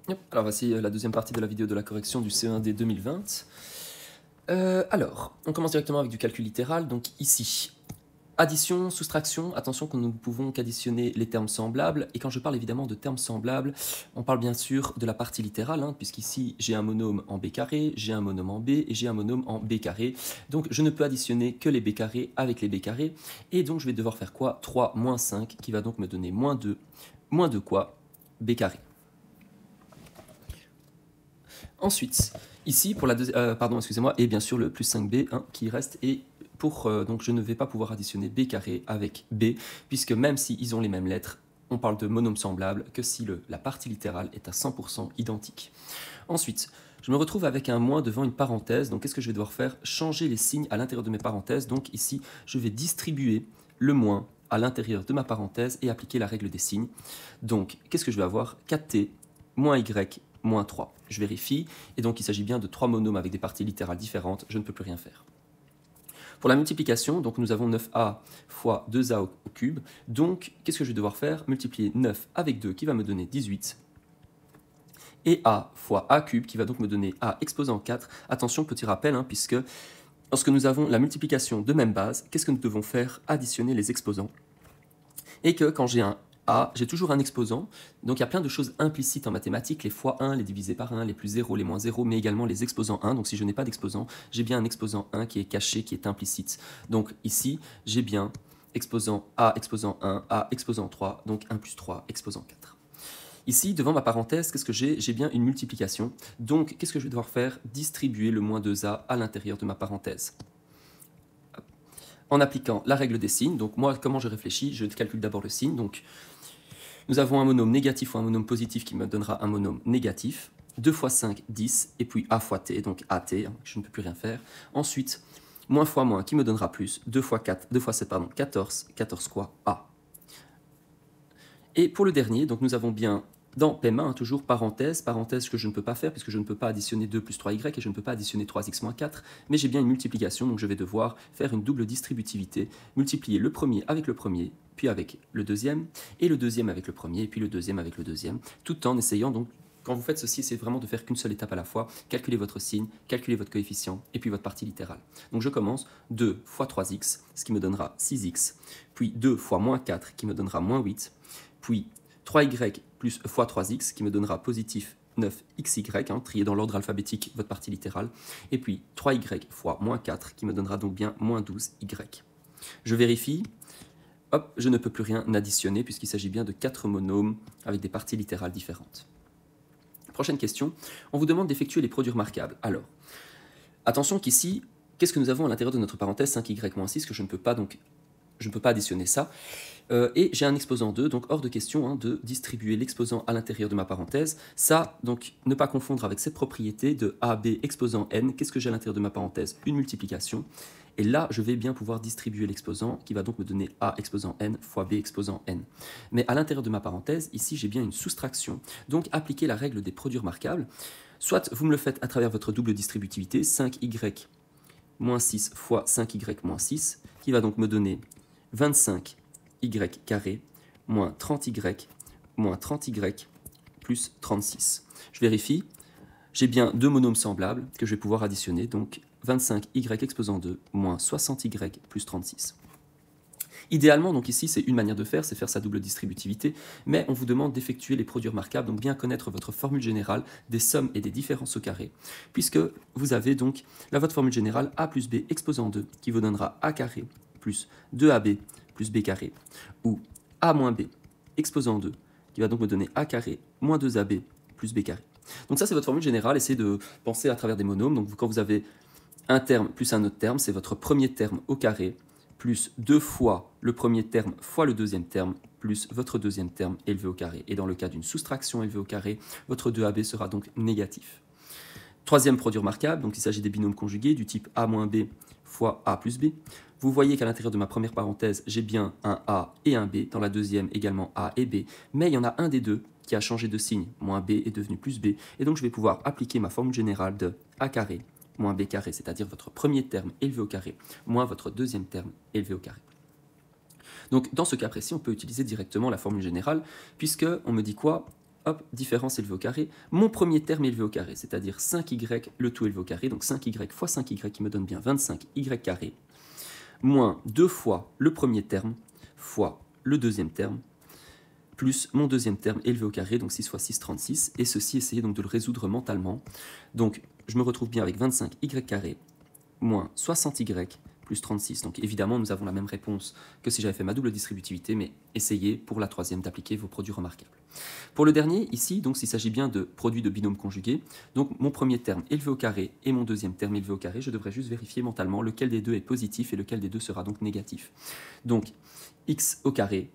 Yep. Alors voici la deuxième partie de la vidéo de la correction du CE1D 2020. Alors, on commence directement avec du calcul littéral. Donc ici, addition, soustraction, attention que nous ne pouvons qu'additionner les termes semblables. Et quand je parle évidemment de termes semblables, on parle bien sûr de la partie littérale, puisqu'ici j'ai un monôme en b carré, j'ai un monôme en b et j'ai un monôme en b carré. Donc je ne peux additionner que les b carrés avec les b carrés. Et donc je vais devoir faire quoi? 3 moins 5, qui va donc me donner moins 2. Moins 2 quoi? B carré. Ensuite, ici, pour la pardon, excusez-moi, et bien sûr le plus 5b qui reste, et donc je ne vais pas pouvoir additionner b carré avec b, puisque même s'ils ont les mêmes lettres, on parle de monôme semblable que si la partie littérale est à 100% identique. Ensuite, je me retrouve avec un moins devant une parenthèse, donc qu'est-ce que je vais devoir faire? Changer les signes à l'intérieur de mes parenthèses, donc ici, je vais distribuer le moins à l'intérieur de ma parenthèse et appliquer la règle des signes. Donc, qu'est-ce que je vais avoir? 4t moins y moins 3. Je vérifie, et donc il s'agit bien de 3 monômes avec des parties littérales différentes, je ne peux plus rien faire. Pour la multiplication, donc nous avons 9a fois 2a au cube, donc qu'est-ce que je vais devoir faire? Multiplier 9 avec 2 qui va me donner 18, et a fois a cube qui va donc me donner a exposant 4. Attention, petit rappel, puisque lorsque nous avons la multiplication de même base, qu'est-ce que nous devons faire? Additionner les exposants. Et que quand j'ai un A, j'ai toujours un exposant, donc il y a plein de choses implicites en mathématiques, les fois 1, les divisés par 1, les plus 0, les moins 0, mais également les exposants 1, donc si je n'ai pas d'exposant, j'ai bien un exposant 1 qui est caché, qui est implicite. Donc ici, j'ai bien exposant A, exposant 1, A, exposant 3, donc 1 plus 3, exposant 4. Ici, devant ma parenthèse, qu'est-ce que j'ai? J'ai bien une multiplication, donc qu'est-ce que je vais devoir faire? Distribuer le moins 2A à l'intérieur de ma parenthèse. En appliquant la règle des signes, donc moi, comment je réfléchis? Je calcule d'abord le signe, donc nous avons un monôme négatif ou un monôme positif qui me donnera un monôme négatif. 2 fois 5, 10, et puis a fois t, donc at, je ne peux plus rien faire. Ensuite, moins fois moins qui me donnera plus, 2 fois 4, 2 fois 7, pardon, 14, 14 quoi? A. Et pour le dernier, donc nous avons bien dans Paiement, toujours parenthèse que je ne peux pas faire puisque je ne peux pas additionner 2 plus 3y et je ne peux pas additionner 3x moins 4, mais j'ai bien une multiplication, donc je vais devoir faire une double distributivité, multiplier le premier avec le premier, puis avec le deuxième, et le deuxième avec le premier, et puis le deuxième avec le deuxième, tout en essayant donc, quand vous faites ceci, c'est vraiment de faire qu'une seule étape à la fois, calculer votre signe, calculer votre coefficient, et puis votre partie littérale. Donc je commence 2 fois 3x, ce qui me donnera 6x, puis 2 fois moins 4, qui me donnera moins 8, puis 3y plus fois 3x, qui me donnera positif 9xy, trié dans l'ordre alphabétique, votre partie littérale, et puis 3y fois moins 4, qui me donnera donc bien moins 12y. Je vérifie, hop, je ne peux plus rien additionner, puisqu'il s'agit bien de 4 monômes avec des parties littérales différentes. Prochaine question, on vous demande d'effectuer les produits remarquables. Alors, attention qu'ici, qu'est-ce que nous avons à l'intérieur de notre parenthèse 5y-6, que je ne peux pas, donc je ne peux pas additionner ça. Et j'ai un exposant 2, donc hors de question de distribuer l'exposant à l'intérieur de ma parenthèse. Ça, donc, ne pas confondre avec cette propriété de AB exposant n. Qu'est-ce que j'ai à l'intérieur de ma parenthèse? Une multiplication. Et là, je vais bien pouvoir distribuer l'exposant, qui va donc me donner A exposant n fois B exposant n. Mais à l'intérieur de ma parenthèse, ici, j'ai bien une soustraction. Donc, appliquez la règle des produits remarquables. Soit vous me le faites à travers votre double distributivité, 5y moins 6 fois 5y moins 6, qui va donc me donner 25y carré moins 30y moins 30y plus 36. Je vérifie, j'ai bien deux monômes semblables que je vais pouvoir additionner, donc 25y exposant 2 moins 60y plus 36. Idéalement, donc ici, c'est une manière de faire, c'est faire sa double distributivité, mais on vous demande d'effectuer les produits remarquables, donc bien connaître votre formule générale des sommes et des différences au carré, puisque vous avez donc votre formule générale a plus b exposant 2 qui vous donnera a carré plus 2ab plus b carré, ou a moins b exposant 2 qui va donc me donner a carré moins 2ab plus b carré. Donc ça, c'est votre formule générale, essayez de penser à travers des monômes, donc quand vous avez un terme plus un autre terme, c'est votre premier terme au carré, plus 2 fois le premier terme fois le deuxième terme, plus votre deuxième terme élevé au carré. Et dans le cas d'une soustraction élevée au carré, votre 2ab sera donc négatif. Troisième produit remarquable, donc il s'agit des binômes conjugués du type a moins b fois a plus b. Vous voyez qu'à l'intérieur de ma première parenthèse, j'ai bien un a et un b, dans la deuxième également a et b, mais il y en a un des deux qui a changé de signe, moins b est devenu plus b, et donc je vais pouvoir appliquer ma formule générale de a carré moins b carré, c'est-à-dire votre premier terme élevé au carré, moins votre deuxième terme élevé au carré. Donc dans ce cas précis, on peut utiliser directement la formule générale, puisqu'on me dit quoi? hop, différence élevée au carré, mon premier terme élevé au carré, c'est-à-dire 5y, le tout élevé au carré, donc 5y fois 5y qui me donne bien 25y carré, moins 2 fois le premier terme, fois le deuxième terme, plus mon deuxième terme élevé au carré, donc 6 fois 6, 36, et ceci, essayez donc de le résoudre mentalement. Donc, je me retrouve bien avec 25y carré, moins 60y, plus 36. Donc évidemment, nous avons la même réponse que si j'avais fait ma double distributivité, mais essayez pour la troisième d'appliquer vos produits remarquables. Pour le dernier, ici, donc s'il s'agit bien de produits de binôme conjugués, donc mon premier terme élevé au carré et mon deuxième terme élevé au carré, je devrais juste vérifier mentalement lequel des deux est positif et lequel des deux sera donc négatif. Donc x au carré,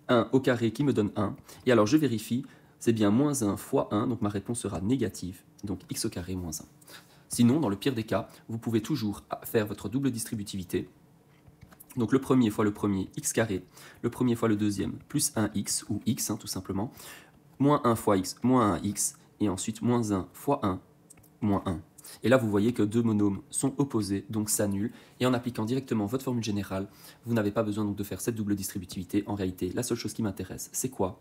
1 au carré qui me donne 1, et alors je vérifie, c'est bien moins 1 fois 1, donc ma réponse sera négative, donc x au carré moins 1. Sinon, dans le pire des cas, vous pouvez toujours faire votre double distributivité. Donc le premier fois le premier, x carré, le premier fois le deuxième, plus 1x, ou x tout simplement, moins 1 fois x, moins 1x, et ensuite moins 1 fois 1, moins 1. Et là, vous voyez que deux monômes sont opposés, donc s'annulent, et en appliquant directement votre formule générale, vous n'avez pas besoin donc de faire cette double distributivité. En réalité, la seule chose qui m'intéresse, c'est quoi?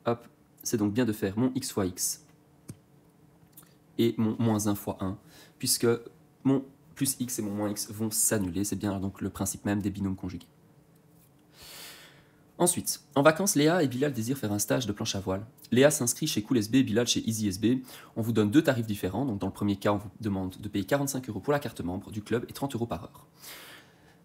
Hop, c'est donc bien de faire mon x fois x, et mon moins 1 fois 1, puisque mon plus x et mon moins x vont s'annuler. C'est bien donc le principe même des binômes conjugués. Ensuite, en vacances, Léa et Bilal désirent faire un stage de planche à voile. Léa s'inscrit chez Cool SB et Bilal chez Easy SB. On vous donne deux tarifs différents. Donc dans le premier cas, on vous demande de payer 45 € pour la carte membre du club et 30 € par heure.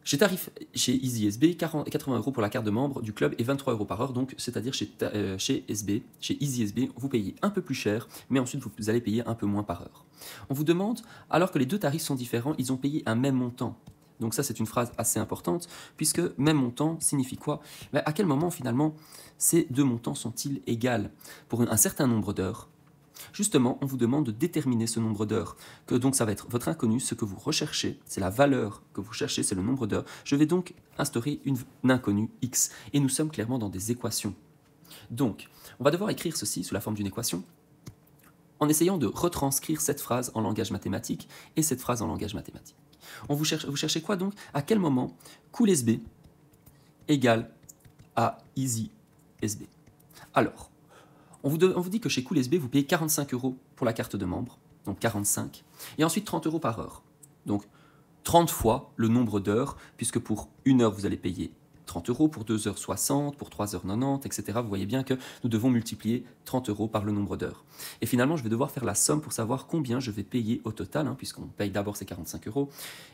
Chez Easy SB, 80 € pour la carte de membre du club et 23 € par heure, donc c'est-à-dire chez Easy SB, vous payez un peu plus cher, mais ensuite vous allez payer un peu moins par heure. On vous demande, alors que les deux tarifs sont différents, ils ont payé un même montant. Donc ça, c'est une phrase assez importante, puisque même montant signifie quoi? À quel moment, finalement, ces deux montants sont-ils égaux? Pour un certain nombre d'heures, justement, on vous demande de déterminer ce nombre d'heures. Donc ça va être votre inconnu, ce que vous recherchez, c'est la valeur que vous cherchez, c'est le nombre d'heures. Je vais donc instaurer une inconnue x, et nous sommes clairement dans des équations. Donc, on va devoir écrire ceci sous la forme d'une équation, en essayant de retranscrire cette phrase en langage mathématique et cette phrase en langage mathématique. Vous cherchez quoi donc? À quel moment Cool SB égale à Easy SB? Alors, on vous dit que chez Cool SB, vous payez 45 € pour la carte de membre, donc 45, et ensuite 30 € par heure. Donc 30 fois le nombre d'heures, puisque pour une heure, vous allez payer 30 €, pour 2 heures 60, pour 3 heures 90, etc. Vous voyez bien que nous devons multiplier 30 € par le nombre d'heures. Et finalement, je vais devoir faire la somme pour savoir combien je vais payer au total, puisqu'on paye d'abord ces 45 €,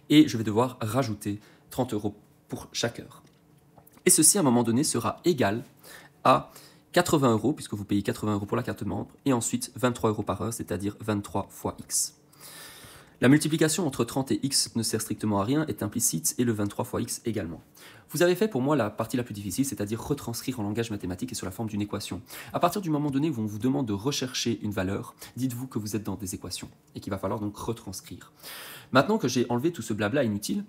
et je vais devoir rajouter 30 € pour chaque heure. Et ceci, à un moment donné, sera égal à 80 €, puisque vous payez 80 € pour la carte membre, et ensuite 23 € par heure, c'est-à-dire 23 fois x. La multiplication entre 30 et x ne sert strictement à rien, est implicite, et le 23 fois x également. Vous avez fait pour moi la partie la plus difficile, c'est-à-dire retranscrire en langage mathématique et sous la forme d'une équation. À partir du moment donné où on vous demande de rechercher une valeur, dites-vous que vous êtes dans des équations, et qu'il va falloir donc retranscrire. Maintenant que j'ai enlevé tout ce blabla inutile,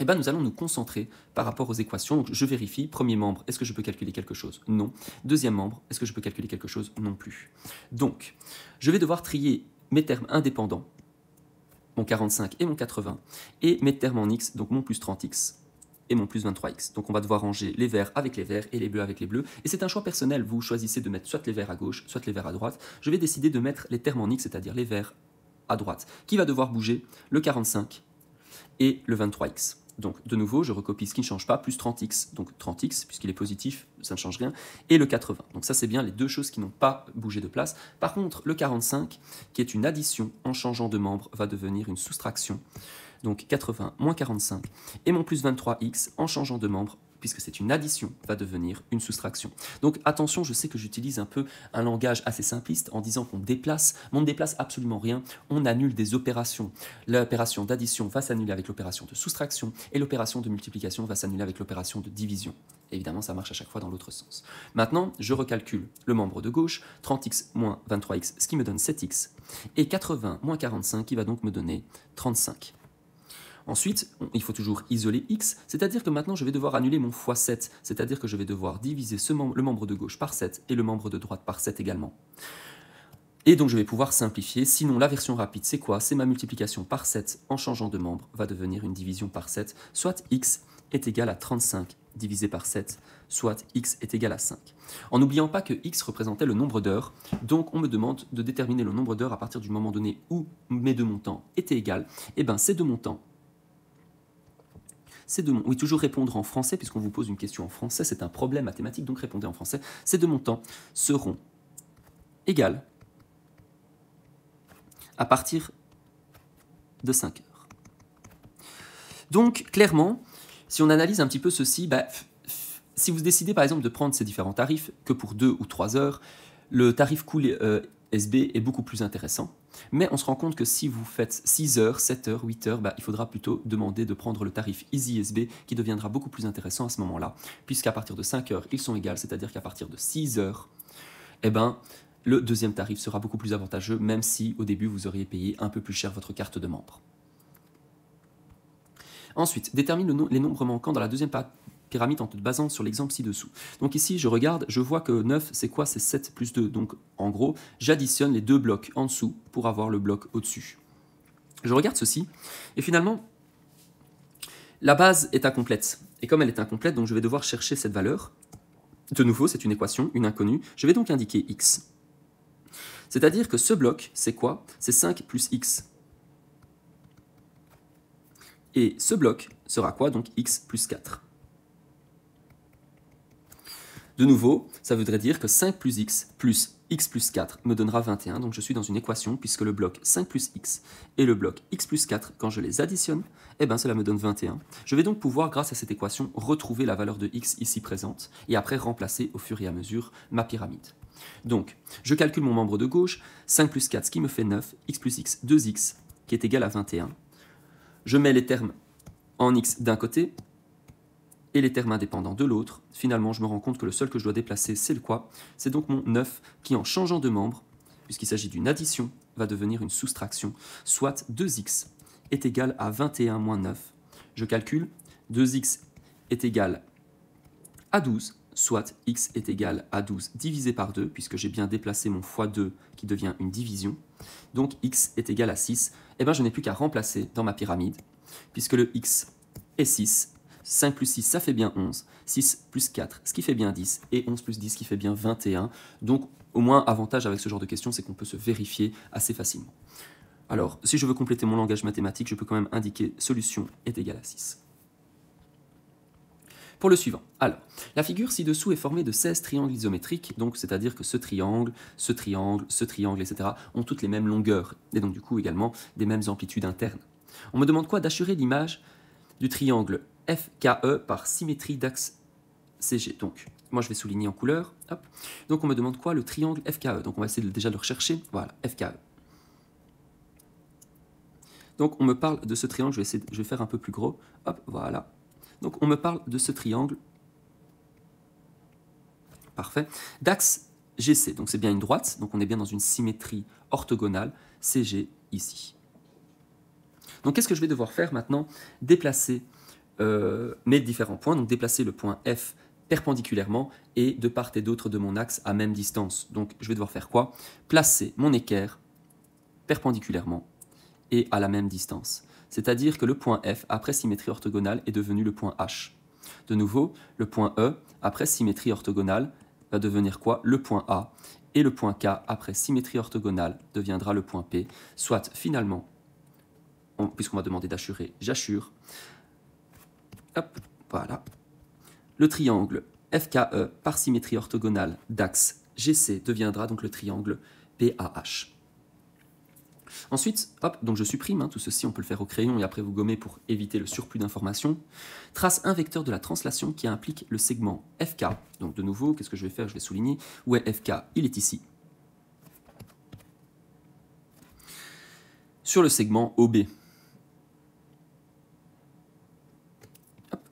nous allons nous concentrer par rapport aux équations. Donc, je vérifie, premier membre, est-ce que je peux calculer quelque chose? Non. Deuxième membre, est-ce que je peux calculer quelque chose? Non plus. Donc, je vais devoir trier mes termes indépendants, mon 45 et mon 80, et mes termes en x, donc mon plus 30x et mon plus 23x. Donc on va devoir ranger les verts avec les verts et les bleus avec les bleus. Et c'est un choix personnel, vous choisissez de mettre soit les verts à gauche, soit les verts à droite. Je vais décider de mettre les termes en x, c'est-à-dire les verts à droite. Qui va devoir bouger? Le 45 et le 23x. Donc de nouveau, je recopie ce qui ne change pas, plus 30x, donc 30x, puisqu'il est positif, ça ne change rien, et le 80. Donc ça, c'est bien les deux choses qui n'ont pas bougé de place. Par contre, le 45, qui est une addition en changeant de membre, va devenir une soustraction. Donc 80 moins 45, et mon plus 23x, en changeant de membre, puisque c'est une addition, va devenir une soustraction. Donc attention, je sais que j'utilise un peu un langage assez simpliste en disant qu'on déplace, mais on ne déplace absolument rien, on annule des opérations. L'opération d'addition va s'annuler avec l'opération de soustraction, et l'opération de multiplication va s'annuler avec l'opération de division. Évidemment, ça marche à chaque fois dans l'autre sens. Maintenant, je recalcule le membre de gauche, 30x moins 23x, ce qui me donne 7x, et 80 moins 45, qui va donc me donner 35. Ensuite, il faut toujours isoler x, c'est-à-dire que maintenant je vais devoir annuler mon fois 7, c'est-à-dire que je vais devoir diviser le membre de gauche par 7 et le membre de droite par 7 également. Et donc je vais pouvoir simplifier, sinon la version rapide c'est quoi? C'est ma multiplication par 7 en changeant de membre va devenir une division par 7, soit x est égal à 35 divisé par 7, soit x est égal à 5. En n'oubliant pas que x représentait le nombre d'heures, donc on me demande de déterminer le nombre d'heures à partir du moment donné où mes deux montants étaient égaux. Et bien ces deux montants, oui, toujours répondre en français, puisqu'on vous pose une question en français, c'est un problème mathématique, donc répondez en français. Ces deux montants seront égaux à partir de 5 heures. Donc, clairement, si on analyse un petit peu ceci, si vous décidez par exemple de prendre ces différents tarifs que pour 2 ou 3 heures, le tarif cool SB est beaucoup plus intéressant. Mais on se rend compte que si vous faites 6 heures, 7 heures, 8 heures, il faudra plutôt demander de prendre le tarif Easy SB qui deviendra beaucoup plus intéressant à ce moment-là, puisqu'à partir de 5 heures, ils sont égaux, c'est-à-dire qu'à partir de 6 heures, le deuxième tarif sera beaucoup plus avantageux, même si au début vous auriez payé un peu plus cher votre carte de membre. Ensuite, détermine les nombres manquants dans la deuxième pyramide en te basant sur l'exemple ci-dessous. Donc ici, je regarde, je vois que 9, c'est quoi? C'est 7 plus 2. Donc en gros, j'additionne les deux blocs en dessous pour avoir le bloc au-dessus. Je regarde ceci, et finalement, la base est incomplète. Et comme elle est incomplète, donc je vais devoir chercher cette valeur. De nouveau, c'est une équation, une inconnue. Je vais donc indiquer x. C'est-à-dire que ce bloc, c'est quoi? C'est 5 plus x. Et ce bloc sera quoi? Donc x plus 4. De nouveau, ça voudrait dire que 5 plus x plus 4 me donnera 21. Donc je suis dans une équation puisque le bloc 5 plus x et le bloc x plus 4, quand je les additionne, cela me donne 21. Je vais donc pouvoir, grâce à cette équation, retrouver la valeur de x ici présente et après remplacer au fur et à mesure ma pyramide. Donc, je calcule mon membre de gauche, 5 plus 4, ce qui me fait 9, x plus x, 2x, qui est égal à 21. Je mets les termes en x d'un côté et les termes indépendants de l'autre. Finalement, je me rends compte que le seul que je dois déplacer, c'est le quoi? C'est donc mon 9 qui, en changeant de membre, puisqu'il s'agit d'une addition, va devenir une soustraction, soit 2x est égal à 21 moins 9. Je calcule, 2x est égal à 12, soit x est égal à 12 divisé par 2, puisque j'ai bien déplacé mon x2 qui devient une division. Donc x est égal à 6. Je n'ai plus qu'à remplacer dans ma pyramide, puisque le x est 6. 5 plus 6, ça fait bien 11. 6 plus 4, ce qui fait bien 10. Et 11 plus 10, ce qui fait bien 21. Donc, au moins, avantage avec ce genre de questions, c'est qu'on peut se vérifier assez facilement. Alors, si je veux compléter mon langage mathématique, je peux quand même indiquer solution est égale à 6. Pour le suivant, alors, la figure ci-dessous est formée de 16 triangles isométriques, donc c'est-à-dire que ce triangle, etc. ont toutes les mêmes longueurs, et donc du coup également des mêmes amplitudes internes. On me demande quoi? D'assurer l'image du triangle FKE par symétrie d'axe CG. Donc, moi je vais souligner en couleur. Hop. Donc on me demande quoi? Le triangle FKE. Donc on va essayer déjà de le rechercher. Voilà, FKE. Donc on me parle de ce triangle, je vais faire un peu plus gros. Hop, voilà. Donc on me parle de ce triangle. Parfait. D'axe GC. Donc c'est bien une droite. Donc on est bien dans une symétrie orthogonale. CG ici. Donc qu'est-ce que je vais devoir faire maintenant? Déplacer mes différents points. Donc déplacer le point F perpendiculairement et de part et d'autre de mon axe à même distance. Donc je vais devoir faire quoi? Placer mon équerre perpendiculairement et à la même distance. C'est-à-dire que le point F, après symétrie orthogonale, est devenu le point H. De nouveau, le point E, après symétrie orthogonale, va devenir quoi? Le point A. Et le point K, après symétrie orthogonale, deviendra le point P. Soit, finalement, puisqu'on m'a demandé d'assurer, j'assure. Hop, voilà. Le triangle FKE par symétrie orthogonale d'axe GC deviendra donc le triangle PAH. Ensuite, hop, donc je supprime, tout ceci on peut le faire au crayon et après vous gommez pour éviter le surplus d'informations. Trace un vecteur de la translation qui implique le segment FK. Donc de nouveau, qu'est-ce que je vais faire? Je vais souligner. Où est FK? Il est ici. Sur le segment OB. Hop.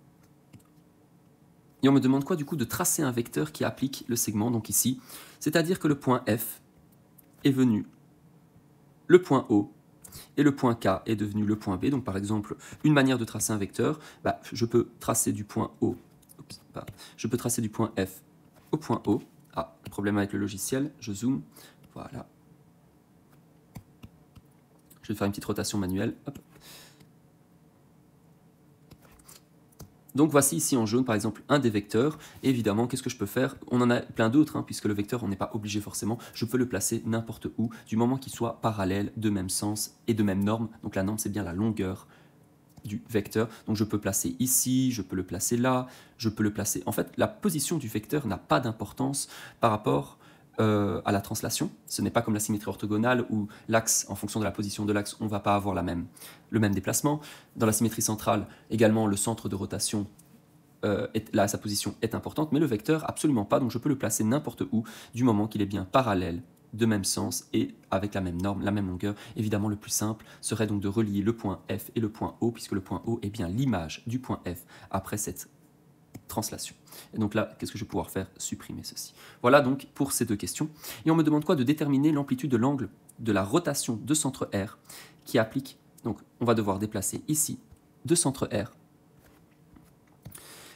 Et on me demande quoi du coup? De tracer un vecteur qui applique le segment, donc ici. C'est-à-dire que le point F est venu le point O, et le point K est devenu le point B. Donc par exemple, une manière de tracer un vecteur, je peux tracer du point O, je peux tracer du point F au point O. Ah, problème avec le logiciel, je zoome, voilà. Je vais faire une petite rotation manuelle. Hop. Donc voici ici en jaune, par exemple, un des vecteurs. Et évidemment, qu'est-ce que je peux faire? On en a plein d'autres, hein, puisque le vecteur, on n'est pas obligé forcément. Je peux le placer n'importe où, du moment qu'il soit parallèle, de même sens et de même norme. Donc la norme, c'est bien la longueur du vecteur. Donc je peux placer ici, je peux le placer là, je peux le placer... En fait, la position du vecteur n'a pas d'importance par rapport à la translation. Ce n'est pas comme la symétrie orthogonale où l'axe, en fonction de la position de l'axe, on ne va pas avoir le même déplacement. Dans la symétrie centrale, également, le centre de rotation, là, sa position est importante, mais le vecteur, absolument pas. Donc je peux le placer n'importe où, du moment qu'il est bien parallèle, de même sens et avec la même norme, la même longueur. Évidemment, le plus simple serait donc de relier le point F et le point O, puisque le point O est bien l'image du point F après cette translation. Et donc là, qu'est-ce que je vais pouvoir faire? Supprimer ceci. Voilà donc pour ces deux questions. Et on me demande quoi? De déterminer l'amplitude de l'angle de la rotation de centre R qui applique. Donc on va devoir déplacer ici de centre R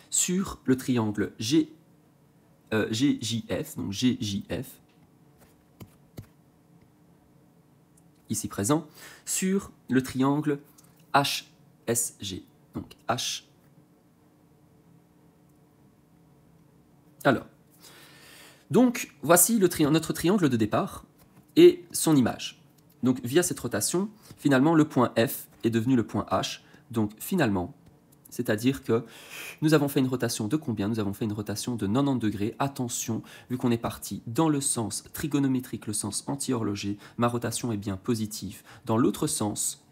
sur le triangle GJF, donc GJF, ici présent, sur le triangle HSG, donc H. Alors, donc voici notre triangle de départ et son image. Donc via cette rotation, finalement le point F est devenu le point H. Donc finalement, c'est-à-dire que nous avons fait une rotation de combien? Nous avons fait une rotation de 90 degrés. Attention, vu qu'on est parti dans le sens trigonométrique, le sens anti-horloger, ma rotation est bien positive. Dans l'autre sens,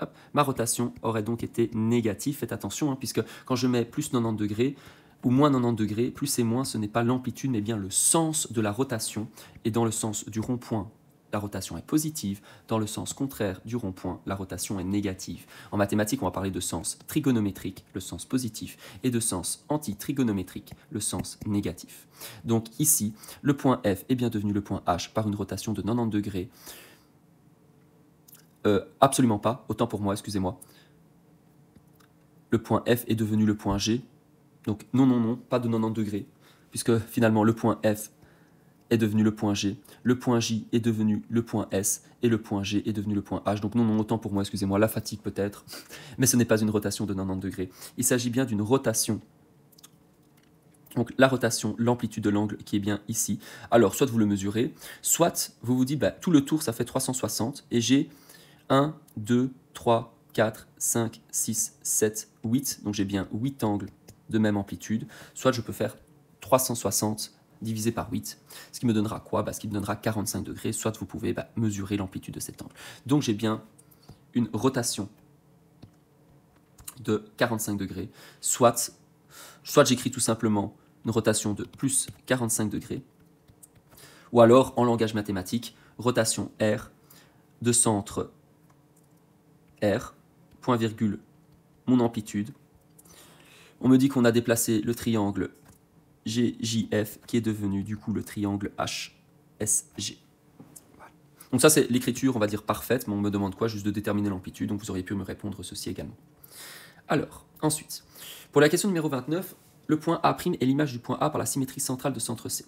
hop, ma rotation aurait donc été négative. Faites attention, hein, puisque quand je mets plus 90 degrés, ou moins 90 degrés, plus et moins, ce n'est pas l'amplitude, mais bien le sens de la rotation. Et dans le sens du rond-point, la rotation est positive. Dans le sens contraire du rond-point, la rotation est négative. En mathématiques, on va parler de sens trigonométrique, le sens positif, et de sens anti-trigonométrique, le sens négatif. Donc ici, le point F est bien devenu le point H par une rotation de 90 degrés. Absolument pas, autant pour moi, excusez-moi. Le point F est devenu le point G. Donc non, pas de 90 degrés, puisque finalement le point F est devenu le point G, le point J est devenu le point S, et le point G est devenu le point H. Donc non, autant pour moi, excusez-moi, la fatigue peut-être, mais ce n'est pas une rotation de 90 degrés. Il s'agit bien d'une rotation. Donc la rotation, l'amplitude de l'angle qui est bien ici. Alors, soit vous le mesurez, soit vous vous dites, bah, tout le tour, ça fait 360, et j'ai 1, 2, 3, 4, 5, 6, 7, 8, donc j'ai bien 8 angles de même amplitude, soit je peux faire 360 divisé par 8, ce qui me donnera quoi? Ce qui me donnera 45 degrés, soit vous pouvez mesurer l'amplitude de cet angle. Donc j'ai bien une rotation de 45 degrés, soit j'écris tout simplement une rotation de plus 45 degrés, ou alors en langage mathématique, rotation R de centre R, point virgule, mon amplitude. On me dit qu'on a déplacé le triangle GJF qui est devenu du coup le triangle HSG. Voilà. Donc ça c'est l'écriture on va dire parfaite, mais on me demande quoi? Juste de déterminer l'amplitude, donc vous auriez pu me répondre ceci également. Alors, ensuite, pour la question numéro 29, le point A' est l'image du point A par la symétrie centrale de centre C.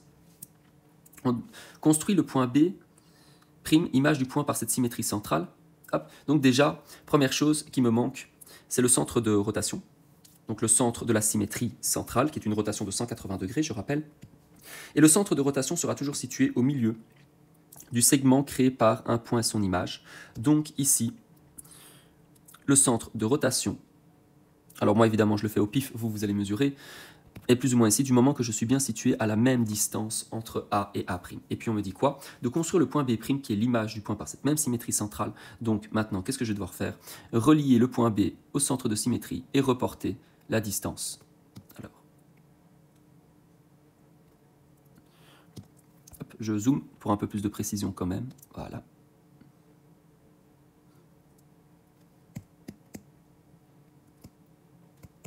On construit le point B', image du point par cette symétrie centrale. Hop. Donc déjà, première chose qui me manque, c'est le centre de rotation. Donc le centre de la symétrie centrale, qui est une rotation de 180 degrés, je rappelle. Et le centre de rotation sera toujours situé au milieu du segment créé par un point et son image. Donc ici, le centre de rotation, alors moi évidemment je le fais au pif, vous allez mesurer, est plus ou moins ici, du moment que je suis bien situé à la même distance entre A et A'. Et puis on me dit quoi? De construire le point B', qui est l'image du point par cette même symétrie centrale. Donc maintenant, qu'est-ce que je vais devoir faire? Relier le point B au centre de symétrie et reporter la distance. Alors, hop, je zoome pour un peu plus de précision quand même. Voilà.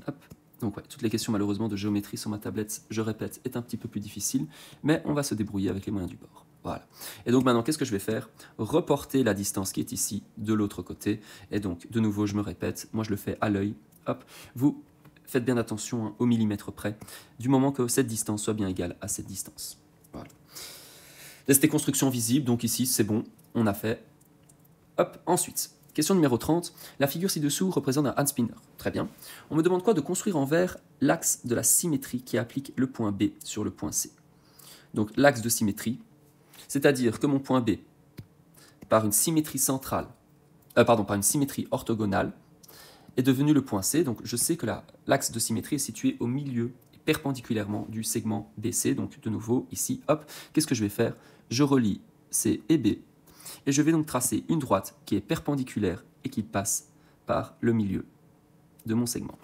Hop. Donc ouais, toutes les questions malheureusement de géométrie sur ma tablette, je répète, est un petit peu plus difficile, mais on va se débrouiller avec les moyens du bord. Voilà. Et donc maintenant, qu'est-ce que je vais faire? Reporter la distance qui est ici de l'autre côté. Et donc, de nouveau, je me répète, moi je le fais à l'œil. Hop. Vous faites bien attention hein, au millimètre près, du moment que cette distance soit bien égale à cette distance. Voilà. C'était construction visible, donc ici c'est bon, on a fait. Hop, ensuite, Question numéro 30. La figure ci-dessous représente un handspinner. Très bien. On me demande quoi? De construire envers l'axe de la symétrie qui applique le point B sur le point C. Donc l'axe de symétrie, c'est-à-dire que mon point B, par une symétrie centrale, par une symétrie orthogonale, est devenu le point C. Donc je sais que l'axe de symétrie est situé au milieu, perpendiculairement du segment BC. Donc de nouveau, ici, hop, qu'est-ce que je vais faire? Je relie C et B, et je vais donc tracer une droite qui est perpendiculaire et qui passe par le milieu de mon segment.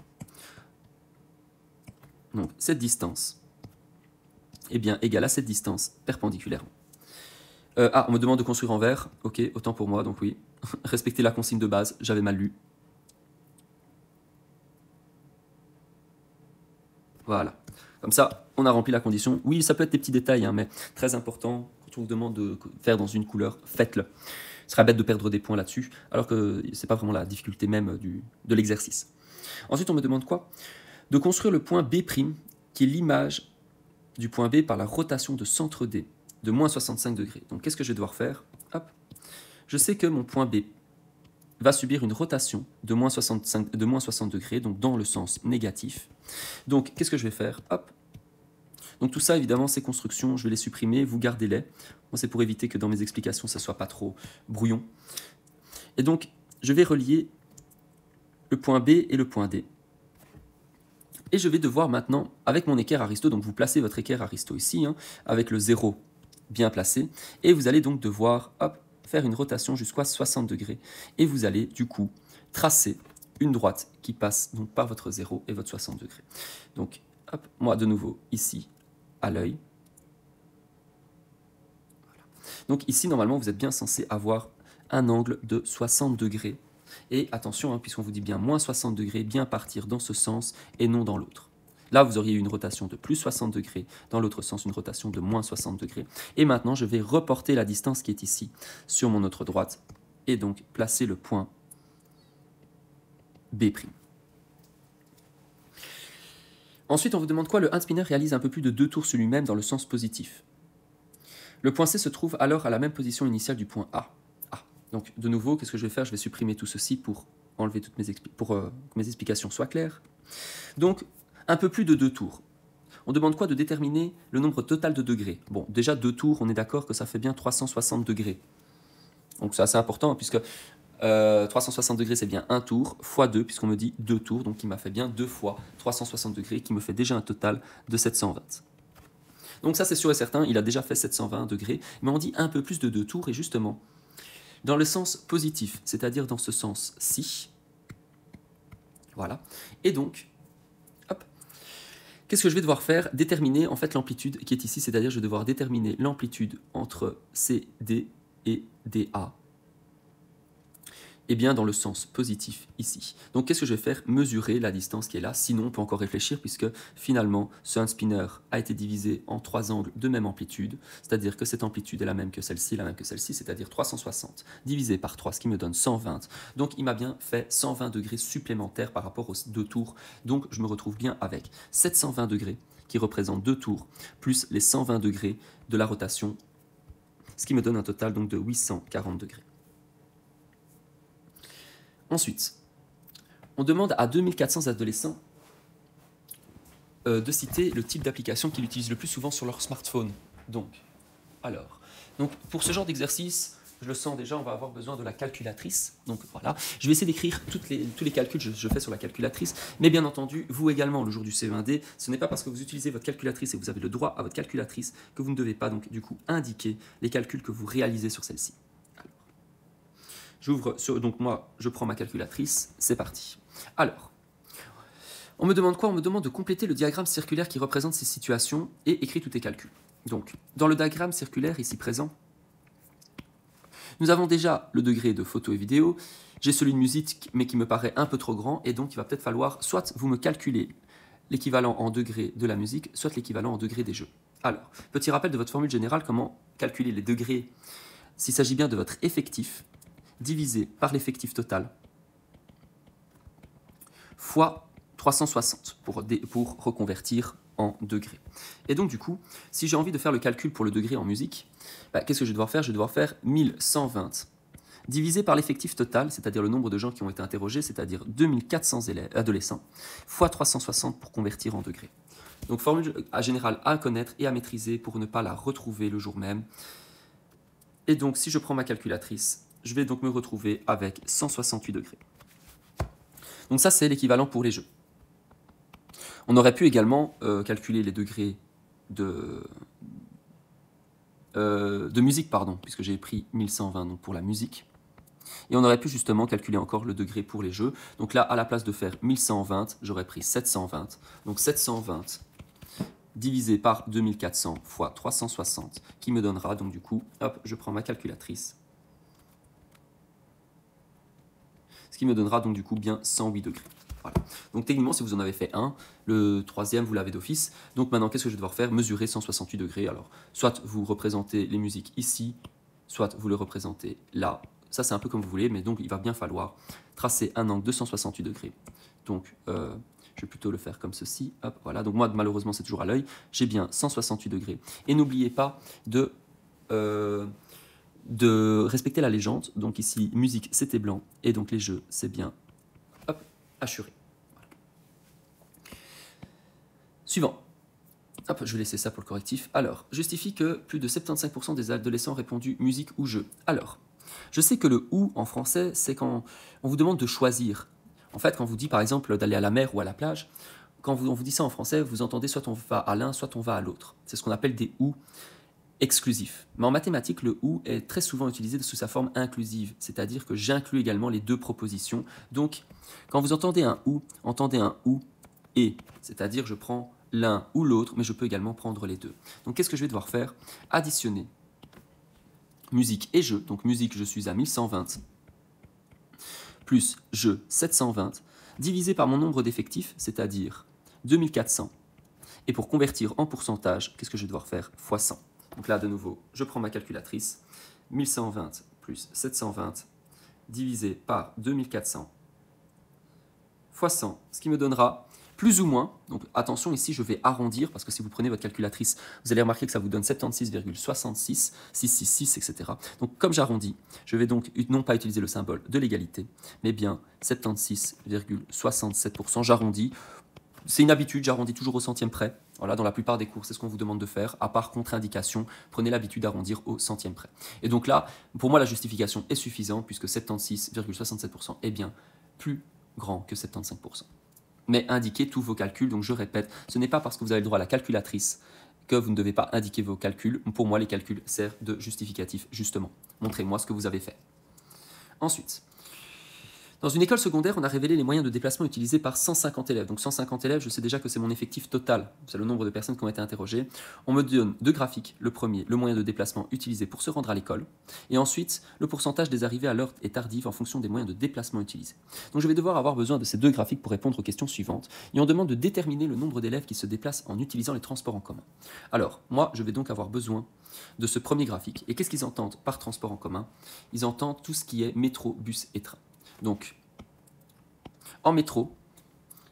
Donc cette distance est bien égale à cette distance perpendiculairement. On me demande de construire en vert. Ok, autant pour moi, donc oui. Respecter la consigne de base, j'avais mal lu. Voilà. Comme ça, on a rempli la condition. Oui, ça peut être des petits détails, hein, mais très important. Quand on vous demande de faire dans une couleur, faites-le. Ce serait bête de perdre des points là-dessus, alors que ce n'est pas vraiment la difficulté même de l'exercice. Ensuite, on me demande quoi? De construire le point B', qui est l'image du point B par la rotation de centre D de moins 65 degrés. Donc, qu'est-ce que je vais devoir faire? Hop. Je sais que mon point B va subir une rotation de moins 60 degrés, donc dans le sens négatif. Donc, qu'est-ce que je vais faire? Hop. Donc, tout ça, évidemment, ces constructions, je vais les supprimer, vous gardez-les. Moi, c'est pour éviter que dans mes explications, ça ne soit pas trop brouillon. Et donc, je vais relier le point B et le point D. Et je vais devoir maintenant, avec mon équerre Aristo, donc vous placez votre équerre Aristo ici, hein, avec le 0 bien placé, et vous allez donc devoir hop, faire une rotation jusqu'à 60 degrés. Et vous allez du coup tracer une droite qui passe donc par votre 0 et votre 60 degrés. Donc, hop, moi de nouveau ici, à l'œil. Voilà. Donc ici, normalement, vous êtes bien censé avoir un angle de 60 degrés. Et attention, hein, puisqu'on vous dit bien moins 60 degrés, bien partir dans ce sens et non dans l'autre. Là, vous auriez eu une rotation de plus 60 degrés, dans l'autre sens, une rotation de moins 60 degrés. Et maintenant, je vais reporter la distance qui est ici sur mon autre droite, et donc placer le point B'. Ensuite, on vous demande quoi? Le handspinner réalise un peu plus de 2 tours sur lui-même dans le sens positif. Le point C se trouve alors à la même position initiale du point A. Donc, de nouveau, qu'est-ce que je vais faire? Je vais supprimer tout ceci pour enlever toutes pour que mes explications soient claires. Donc, un peu plus de 2 tours. On demande quoi? De déterminer le nombre total de degrés. Bon, déjà 2 tours, on est d'accord que ça fait bien 360 degrés. Donc, c'est assez important, puisque 360 degrés, c'est bien 1 tour, fois 2, puisqu'on me dit 2 tours, donc il m'a fait bien 2 fois 360 degrés, qui me fait déjà un total de 720. Donc ça, c'est sûr et certain, il a déjà fait 720 degrés, mais on dit un peu plus de 2 tours, et justement, dans le sens positif, c'est-à-dire dans ce sens-ci, voilà, et donc, hop, qu'est-ce que je vais devoir faire? Déterminer en fait l'amplitude qui est ici, c'est-à-dire je vais devoir déterminer l'amplitude entre CD et DA, et bien dans le sens positif ici. Donc qu'est-ce que je vais faire? Mesurer la distance qui est là, sinon on peut encore réfléchir puisque finalement ce handspinner a été divisé en 3 angles de même amplitude, c'est-à-dire que cette amplitude est la même que celle-ci, c'est-à-dire 360 divisé par 3, ce qui me donne 120. Donc il m'a bien fait 120 degrés supplémentaires par rapport aux 2 tours, donc je me retrouve bien avec 720 degrés qui représentent 2 tours, plus les 120 degrés de la rotation, ce qui me donne un total donc de 840 degrés. Ensuite, on demande à 2400 adolescents de citer le type d'application qu'ils utilisent le plus souvent sur leur smartphone. Donc, pour ce genre d'exercice, je le sens déjà, on va avoir besoin de la calculatrice. Donc voilà, je vais essayer d'écrire tous les calculs que je fais sur la calculatrice, mais bien entendu, vous également, le jour du CE1D, ce n'est pas parce que vous utilisez votre calculatrice et que vous avez le droit à votre calculatrice que vous ne devez pas donc du coup indiquer les calculs que vous réalisez sur celle-ci. Donc moi, je prends ma calculatrice, c'est parti. Alors, on me demande quoi? On me demande de compléter le diagramme circulaire qui représente ces situations et écrit tous tes calculs. Donc, dans le diagramme circulaire ici présent, nous avons déjà le degré de photo et vidéo, j'ai celui de musique mais qui me paraît un peu trop grand et donc il va peut-être falloir soit vous me calculez l'équivalent en degrés de la musique, soit l'équivalent en degrés des jeux. Alors, petit rappel de votre formule générale, comment calculer les degrés s'il s'agit bien de votre effectif, divisé par l'effectif total fois 360 pour reconvertir en degrés. Et donc du coup, si j'ai envie de faire le calcul pour le degré en musique, qu'est-ce que je vais devoir faire? Je vais devoir faire 1120 divisé par l'effectif total, c'est-à-dire le nombre de gens qui ont été interrogés, c'est-à-dire 2400 adolescents, fois 360 pour convertir en degrés. Donc formule générale à connaître et à maîtriser pour ne pas la retrouver le jour même. Et donc si je prends ma calculatrice, je vais donc me retrouver avec 168 degrés. Donc ça c'est l'équivalent pour les jeux. On aurait pu également calculer les degrés de musique, pardon, puisque j'ai pris 1120 donc pour la musique. Et on aurait pu justement calculer encore le degré pour les jeux. Donc là, à la place de faire 1120, j'aurais pris 720. Donc 720 divisé par 2400 fois 360, qui me donnera, donc du coup, hop, je prends ma calculatrice. Ce qui me donnera donc du coup bien 108 degrés. Voilà. Donc techniquement, si vous en avez fait un, le troisième, vous l'avez d'office. Donc maintenant, qu'est-ce que je vais devoir faire? Mesurer 168 degrés. Alors, soit vous représentez les musiques ici, soit vous les représentez là. Ça, c'est un peu comme vous voulez, mais donc il va bien falloir tracer un angle de 168 degrés. Donc, je vais plutôt le faire comme ceci. Hop, voilà. Donc moi, malheureusement, c'est toujours à l'œil. J'ai bien 168 degrés. Et n'oubliez pas de respecter la légende. Donc ici, musique, c'était blanc. Et donc les jeux, c'est bien, hop, assuré. Voilà. Suivant. Hop, je vais laisser ça pour le correctif. Alors, justifie que plus de 75% des adolescents ont répondu musique ou jeu. Alors, je sais que le « ou » en français, c'est quand on vous demande de choisir. En fait, quand on vous dit par exemple d'aller à la mer ou à la plage, quand on vous dit ça en français, vous entendez soit on va à l'un, soit on va à l'autre. C'est ce qu'on appelle des « ou » exclusifs. Mais en mathématiques, le « ou » est très souvent utilisé sous sa forme inclusive, c'est-à-dire que j'inclus également les deux propositions. Donc, quand vous entendez un « ou », entendez un « ou » et, c'est-à-dire je prends l'un ou l'autre, mais je peux également prendre les deux. Donc, qu'est-ce que je vais devoir faire? Additionner musique et jeu. Donc, musique, je suis à 1120, plus jeu, 720, divisé par mon nombre d'effectifs, c'est-à-dire 2400. Et pour convertir en pourcentage, qu'est-ce que je vais devoir faire? Fois 100. Donc là, de nouveau, je prends ma calculatrice. 1120 plus 720 divisé par 2400 fois 100, ce qui me donnera plus ou moins, donc attention ici je vais arrondir, parce que si vous prenez votre calculatrice, vous allez remarquer que ça vous donne 76,66, 666, etc. Donc comme j'arrondis, je vais donc non pas utiliser le symbole de l'égalité, mais bien 76,67%, j'arrondis. C'est une habitude, j'arrondis toujours au centième près. Voilà, dans la plupart des cours, c'est ce qu'on vous demande de faire. À part contre-indication, prenez l'habitude d'arrondir au centième près. Et donc là, pour moi, la justification est suffisante, puisque 76,67% est bien plus grand que 75%. Mais indiquez tous vos calculs, donc je répète, ce n'est pas parce que vous avez le droit à la calculatrice que vous ne devez pas indiquer vos calculs. Pour moi, les calculs servent de justificatif, justement. Montrez-moi ce que vous avez fait. Ensuite, dans une école secondaire, on a révélé les moyens de déplacement utilisés par 150 élèves. Donc 150 élèves, je sais déjà que c'est mon effectif total, c'est le nombre de personnes qui ont été interrogées. On me donne deux graphiques. Le premier, le moyen de déplacement utilisé pour se rendre à l'école. Et ensuite, le pourcentage des arrivées à l'heure et tardives en fonction des moyens de déplacement utilisés. Donc je vais devoir avoir besoin de ces deux graphiques pour répondre aux questions suivantes. Et on demande de déterminer le nombre d'élèves qui se déplacent en utilisant les transports en commun. Alors, moi, je vais donc avoir besoin de ce premier graphique. Et qu'est-ce qu'ils entendent par transport en commun? Ils entendent tout ce qui est métro, bus et train. Donc, en métro,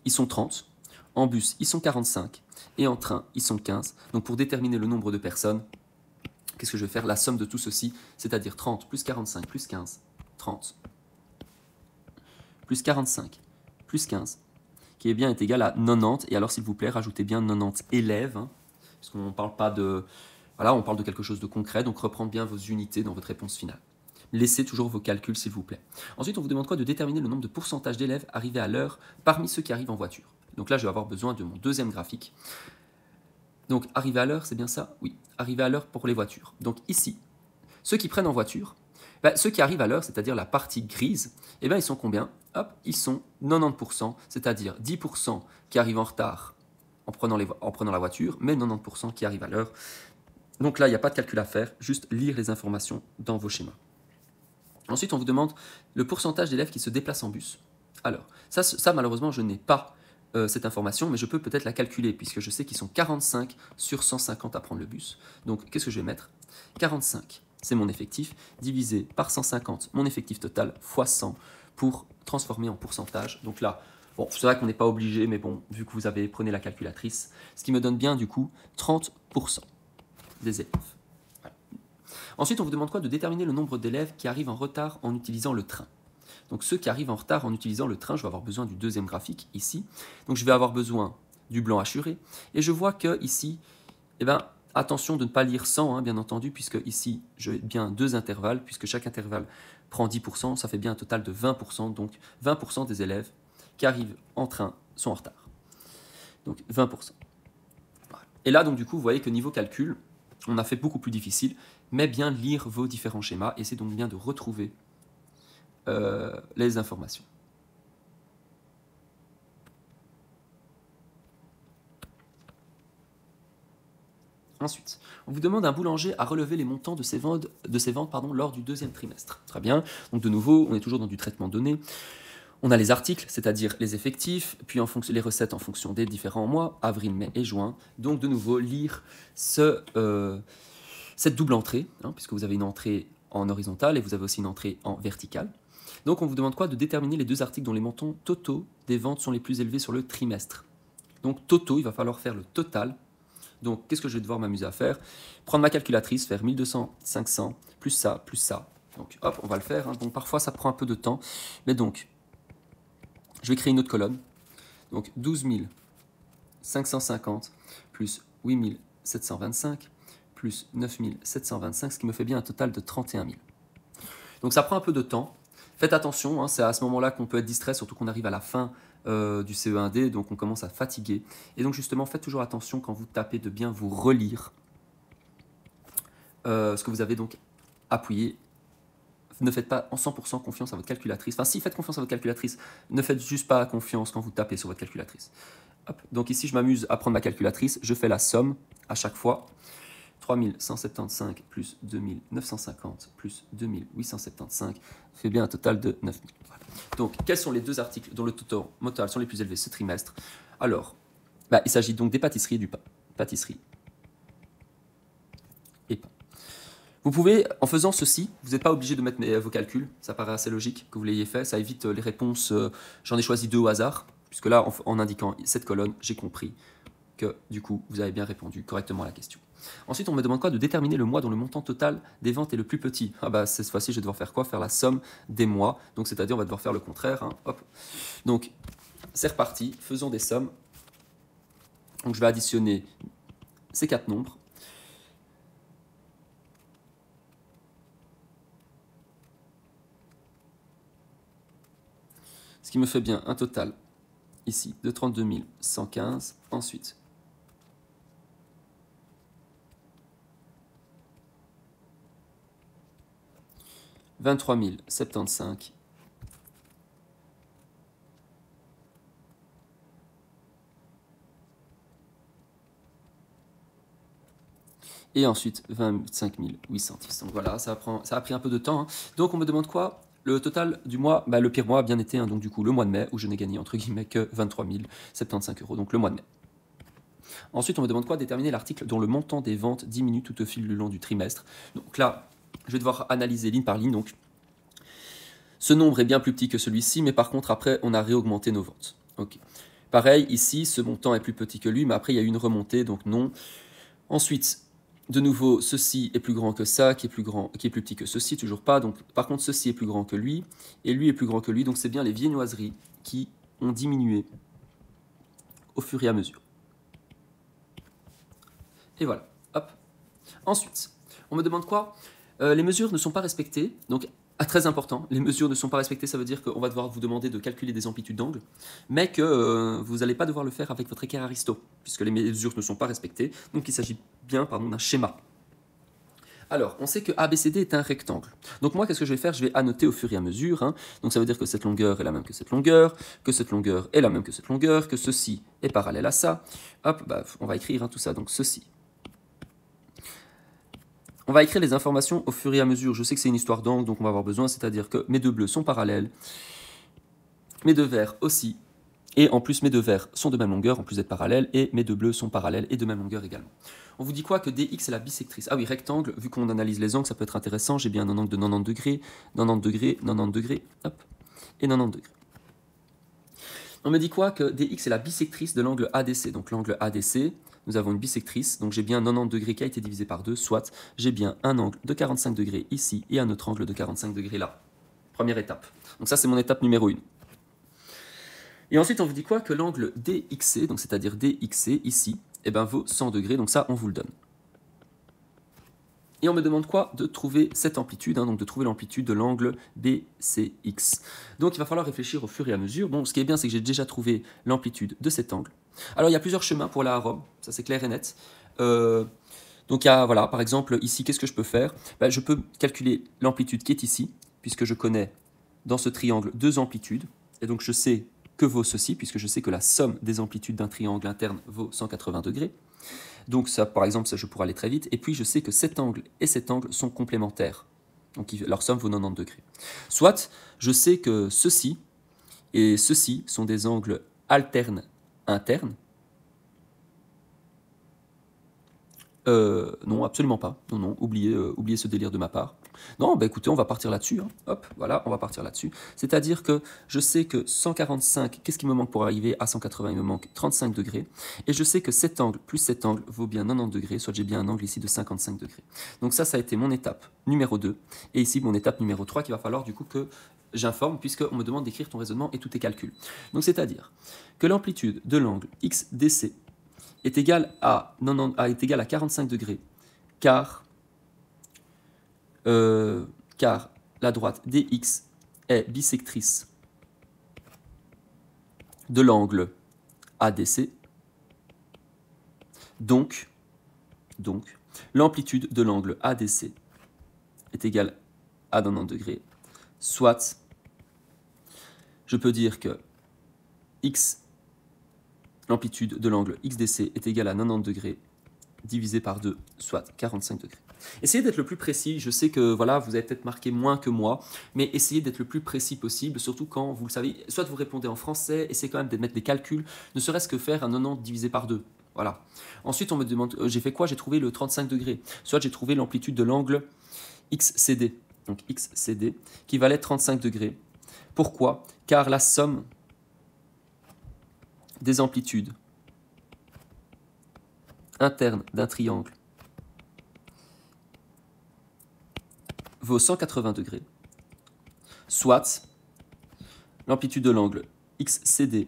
ils sont 30, en bus, ils sont 45, et en train, ils sont 15. Donc pour déterminer le nombre de personnes, qu'est-ce que je vais faire? La somme de tout ceci, c'est-à-dire 30 plus 45 plus 15, 30, plus 45 plus 15, qui est bien est égal à 90. Et alors, s'il vous plaît, rajoutez bien 90 élèves, hein, puisqu'on ne parle pas de... Voilà, on parle de quelque chose de concret, donc reprendre bien vos unités dans votre réponse finale. Laissez toujours vos calculs, s'il vous plaît. Ensuite, on vous demande quoi? De déterminer le nombre de pourcentage d'élèves arrivés à l'heure parmi ceux qui arrivent en voiture. Donc là, je vais avoir besoin de mon deuxième graphique. Donc, arriver à l'heure, c'est bien ça? Oui, arriver à l'heure pour les voitures. Donc ici, ceux qui prennent en voiture, ceux qui arrivent à l'heure, c'est-à-dire la partie grise, ils sont combien? Hop, ils sont 90%, c'est-à-dire 10% qui arrivent en retard en prenant la voiture, mais 90% qui arrivent à l'heure. Donc là, il n'y a pas de calcul à faire, juste lire les informations dans vos schémas. Ensuite, on vous demande le pourcentage d'élèves qui se déplacent en bus. Alors, ça malheureusement, je n'ai pas cette information, mais je peux peut-être la calculer, puisque je sais qu'ils sont 45 sur 150 à prendre le bus. Donc, qu'est-ce que je vais mettre? 45, c'est mon effectif, divisé par 150, mon effectif total, fois 100, pour transformer en pourcentage. Donc là, bon, c'est vrai qu'on n'est pas obligé, mais bon, vu que vous avez prenez la calculatrice, ce qui me donne bien, du coup, 30% des élèves. Voilà. Ensuite, on vous demande quoi? De déterminer le nombre d'élèves qui arrivent en retard en utilisant le train. Donc ceux qui arrivent en retard en utilisant le train, je vais avoir besoin du deuxième graphique ici. Donc je vais avoir besoin du blanc assuré. Et je vois que ici, eh ben, attention de ne pas lire 100, hein, bien entendu, puisque ici, j'ai bien deux intervalles, puisque chaque intervalle prend 10%, ça fait bien un total de 20%. Donc 20% des élèves qui arrivent en train sont en retard. Donc 20%. Voilà. Et là, donc du coup, vous voyez que niveau calcul, on a fait beaucoup plus difficile, mais bien lire vos différents schémas, et c'est donc bien de retrouver les informations. Ensuite, on vous demande un boulanger à relever les montants de ses ventes, lors du deuxième trimestre. Très bien. Donc de nouveau, on est toujours dans du traitement de données. On a les articles, c'est-à-dire les effectifs, puis les recettes en fonction des différents mois, avril, mai et juin. Donc de nouveau, lire cette double entrée, hein, puisque vous avez une entrée en horizontale et vous avez aussi une entrée en verticale. Donc on vous demande quoi? De déterminer les deux articles dont les montants totaux des ventes sont les plus élevés sur le trimestre. Donc totaux, il va falloir faire le total. Donc qu'est-ce que je vais devoir m'amuser à faire? Prendre ma calculatrice, faire 1200, 500, plus ça, plus ça. Donc hop, on va le faire. Hein. Donc parfois ça prend un peu de temps. Mais donc, je vais créer une autre colonne. Donc 12 550 plus 8 725 plus 9 725, ce qui me fait bien un total de 31 000. Donc ça prend un peu de temps. Faites attention, hein, c'est à ce moment-là qu'on peut être distrait, surtout qu'on arrive à la fin du CE1D, donc on commence à fatiguer. Et donc justement, faites toujours attention quand vous tapez de bien vous relire ce que vous avez donc appuyé. Ne faites pas en 100% confiance à votre calculatrice. Enfin, si, faites confiance à votre calculatrice, ne faites juste pas confiance quand vous tapez sur votre calculatrice. Hop. Donc ici, je m'amuse à prendre ma calculatrice, je fais la somme à chaque fois. 3175 plus 2950 plus 2875 fait bien un total de 9000. Voilà. Donc, quels sont les deux articles dont le total sont les plus élevés ce trimestre? Alors, il s'agit donc des pâtisseries et du pain. Pâtisserie et pain. Vous pouvez, en faisant ceci, vous n'êtes pas obligé de mettre vos calculs, ça paraît assez logique que vous l'ayez fait, ça évite les réponses, j'en ai choisi deux au hasard, puisque là, en indiquant cette colonne, j'ai compris que du coup, vous avez bien répondu correctement à la question. Ensuite, on me demande quoi? De déterminer le mois dont le montant total des ventes est le plus petit. Cette fois-ci, je vais devoir faire quoi? Faire la somme des mois. Donc, c'est-à-dire, on va devoir faire le contraire. Hein. Hop. Donc, c'est reparti. Faisons des sommes. Donc, je vais additionner ces quatre nombres. Ce qui me fait bien un total, ici, de 32 115. Ensuite, « 23 075 » et ensuite 25 810. Donc voilà, ça a pris un peu de temps. Hein. Donc on me demande quoi? Le total du mois, le pire mois a bien été, hein, donc du coup le mois de mai, où je n'ai gagné entre guillemets que 23 075 €, donc le mois de mai. Ensuite, on me demande quoi? Déterminer l'article dont le montant des ventes diminue tout au fil du long du trimestre. Donc là, je vais devoir analyser ligne par ligne. Donc, ce nombre est bien plus petit que celui-ci, mais par contre, après, on a réaugmenté nos ventes. Okay. Pareil, ici, ce montant est plus petit que lui, mais après, il y a eu une remontée, donc non. Ensuite, de nouveau, ceci est plus grand que ça, qui est plus petit que ceci, toujours pas. Donc, par contre, ceci est plus grand que lui, et lui est plus grand que lui. Donc, c'est bien les viennoiseries qui ont diminué au fur et à mesure. Et voilà, hop. Ensuite, on me demande quoi? Les mesures ne sont pas respectées. Donc, très important, les mesures ne sont pas respectées, ça veut dire qu'on va devoir vous demander de calculer des amplitudes d'angle, mais que vous n'allez pas devoir le faire avec votre équerre Aristo, puisque les mesures ne sont pas respectées. Donc, il s'agit bien d'un schéma. Alors, on sait que ABCD est un rectangle. Donc moi, qu'est-ce que je vais faire? Je vais annoter au fur et à mesure. Hein. Donc ça veut dire que cette longueur est la même que cette longueur est la même que cette longueur, que ceci est parallèle à ça. Hop, on va écrire tout ça. Donc ceci. On va écrire les informations au fur et à mesure. Je sais que c'est une histoire d'angle, donc on va avoir besoin, c'est-à-dire que mes deux bleus sont parallèles, mes deux verts aussi, et en plus mes deux verts sont de même longueur, en plus d'être parallèles, et mes deux bleus sont parallèles et de même longueur également. On vous dit quoi? Que DX est la bisectrice. Ah oui, rectangle, vu qu'on analyse les angles, ça peut être intéressant. J'ai bien un angle de 90 degrés, 90 degrés, 90 degrés, hop, et 90 degrés. On me dit quoi? Que DX est la bisectrice de l'angle ADC. Donc l'angle ADC, nous avons une bisectrice, donc j'ai bien 90 degrés qui a été divisé par 2, soit j'ai bien un angle de 45 degrés ici et un autre angle de 45 degrés là. Première étape. Donc ça, c'est mon étape numéro 1. Et ensuite, on vous dit quoi? Que l'angle DXC, donc c'est-à-dire DXC ici, eh ben, vaut 100 degrés, donc ça, on vous le donne. Et on me demande quoi? De trouver cette amplitude, donc de trouver l'amplitude de l'angle BCX. Donc il va falloir réfléchir au fur et à mesure. Bon, ce qui est bien, c'est que j'ai déjà trouvé l'amplitude de cet angle. Alors il y a plusieurs chemins pour la à Rome, ça c'est clair et net. Donc il y a, voilà, par exemple, ici, qu'est-ce que je peux faire? Je peux calculer l'amplitude qui est ici, puisque je connais dans ce triangle 2 amplitudes. Et donc je sais que vaut ceci, puisque je sais que la somme des amplitudes d'un triangle interne vaut 180 degrés. Donc ça, par exemple, ça, je pourrais aller très vite. Et puis je sais que cet angle et cet angle sont complémentaires. Donc leur somme vaut 90 degrés. Soit je sais que ceci et ceci sont des angles alternes internes. Non, absolument pas. Non, oubliez ce délire de ma part. Non, écoutez, on va partir là-dessus. Hop, voilà, on va partir là-dessus. C'est-à-dire que je sais que 145, qu'est-ce qui me manque pour arriver à 180? Il me manque 35 degrés. Et je sais que cet angle plus cet angle vaut bien 90 degrés, soit j'ai bien un angle ici de 55 degrés. Donc ça a été mon étape numéro 2. Et ici, mon étape numéro 3 qu'il va falloir du coup que j'informe, puisqu'on me demande d'écrire ton raisonnement et tous tes calculs. Donc c'est-à-dire que l'amplitude de l'angle XDC est égal à 45 degrés, car la droite DX est bisectrice de l'angle ADC. Donc l'amplitude de l'angle ADC est égale à 90 degrés, soit je peux dire que l'amplitude de l'angle XDC est égale à 90 degrés divisé par 2, soit 45 degrés. Essayez d'être le plus précis. Je sais que voilà, vous avez peut-être marqué moins que moi, mais essayez d'être le plus précis possible, surtout quand vous le savez. Soit vous répondez en français, essayez quand même de mettre des calculs, ne serait-ce que faire un 90 divisé par 2. Voilà. Ensuite, on me demande, j'ai fait quoi? J'ai trouvé le 35 degrés. Soit j'ai trouvé l'amplitude de l'angle XCD, donc XCD, qui valait 35 degrés. Pourquoi? Car la somme des amplitudes internes d'un triangle vaut 180 degrés, soit l'amplitude de l'angle XCD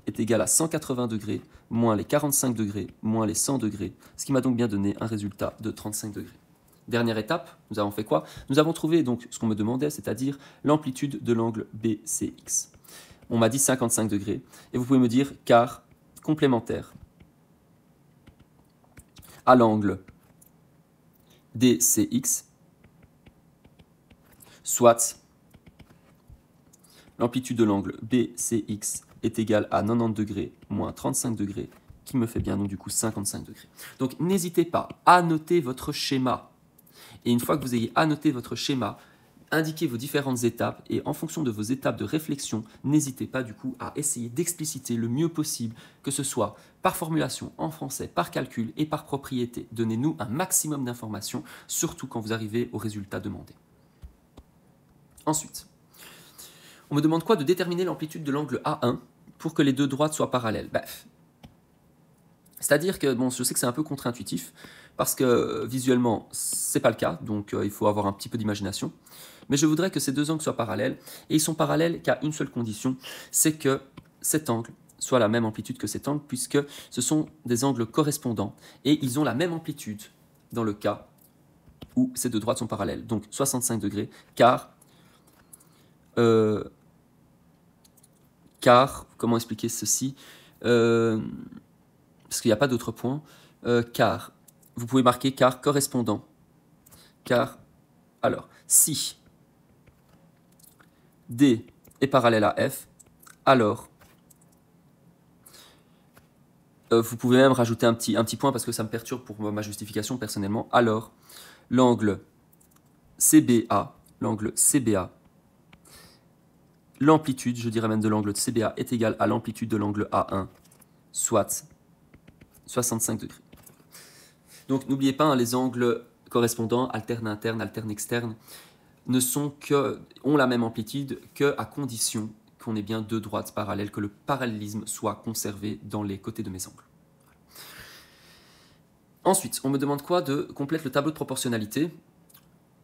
est égale à 180 degrés moins les 45 degrés moins les 100 degrés, ce qui m'a donc bien donné un résultat de 35 degrés. Dernière étape, nous avons fait quoi? Nous avons trouvé donc ce qu'on me demandait, c'est-à-dire l'amplitude de l'angle BCX. On m'a dit 55 degrés, et vous pouvez me dire car complémentaire à l'angle DCX, soit l'amplitude de l'angle BCX est égale à 90 degrés moins 35 degrés, qui me fait bien donc du coup 55 degrés. Donc n'hésitez pas à noter votre schéma. Et une fois que vous ayez annoté votre schéma, indiquez vos différentes étapes et en fonction de vos étapes de réflexion, n'hésitez pas du coup à essayer d'expliciter le mieux possible, que ce soit par formulation en français, par calcul et par propriété. Donnez-nous un maximum d'informations, surtout quand vous arrivez au résultat demandé. Ensuite, on me demande quoi? De déterminer l'amplitude de l'angle A1 pour que les deux droites soient parallèles. C'est-à-dire que, bon, je sais que c'est un peu contre-intuitif, parce que visuellement, c'est pas le cas, donc il faut avoir un petit peu d'imagination. Mais je voudrais que ces deux angles soient parallèles, et ils sont parallèles qu'à une seule condition, c'est que cet angle soit la même amplitude que cet angle, puisque ce sont des angles correspondants, et ils ont la même amplitude dans le cas où ces deux droites sont parallèles. Donc 65 degrés, car, comment expliquer ceci? Parce qu'il n'y a pas d'autre point, car, vous pouvez marquer car correspondant, car, alors, si D est parallèle à F, alors, vous pouvez même rajouter un petit point parce que ça me perturbe pour ma justification personnellement, alors, l'angle CBA, l'amplitude, je dirais même de l'angle CBA est égale à l'amplitude de l'angle A1, soit 65 degrés. Donc n'oubliez pas, les angles correspondants, alterne interne, alterne externe, ont la même amplitude qu'à condition qu'on ait bien deux droites parallèles, que le parallélisme soit conservé dans les côtés de mes angles. Ensuite, on me demande quoi? De compléter le tableau de proportionnalité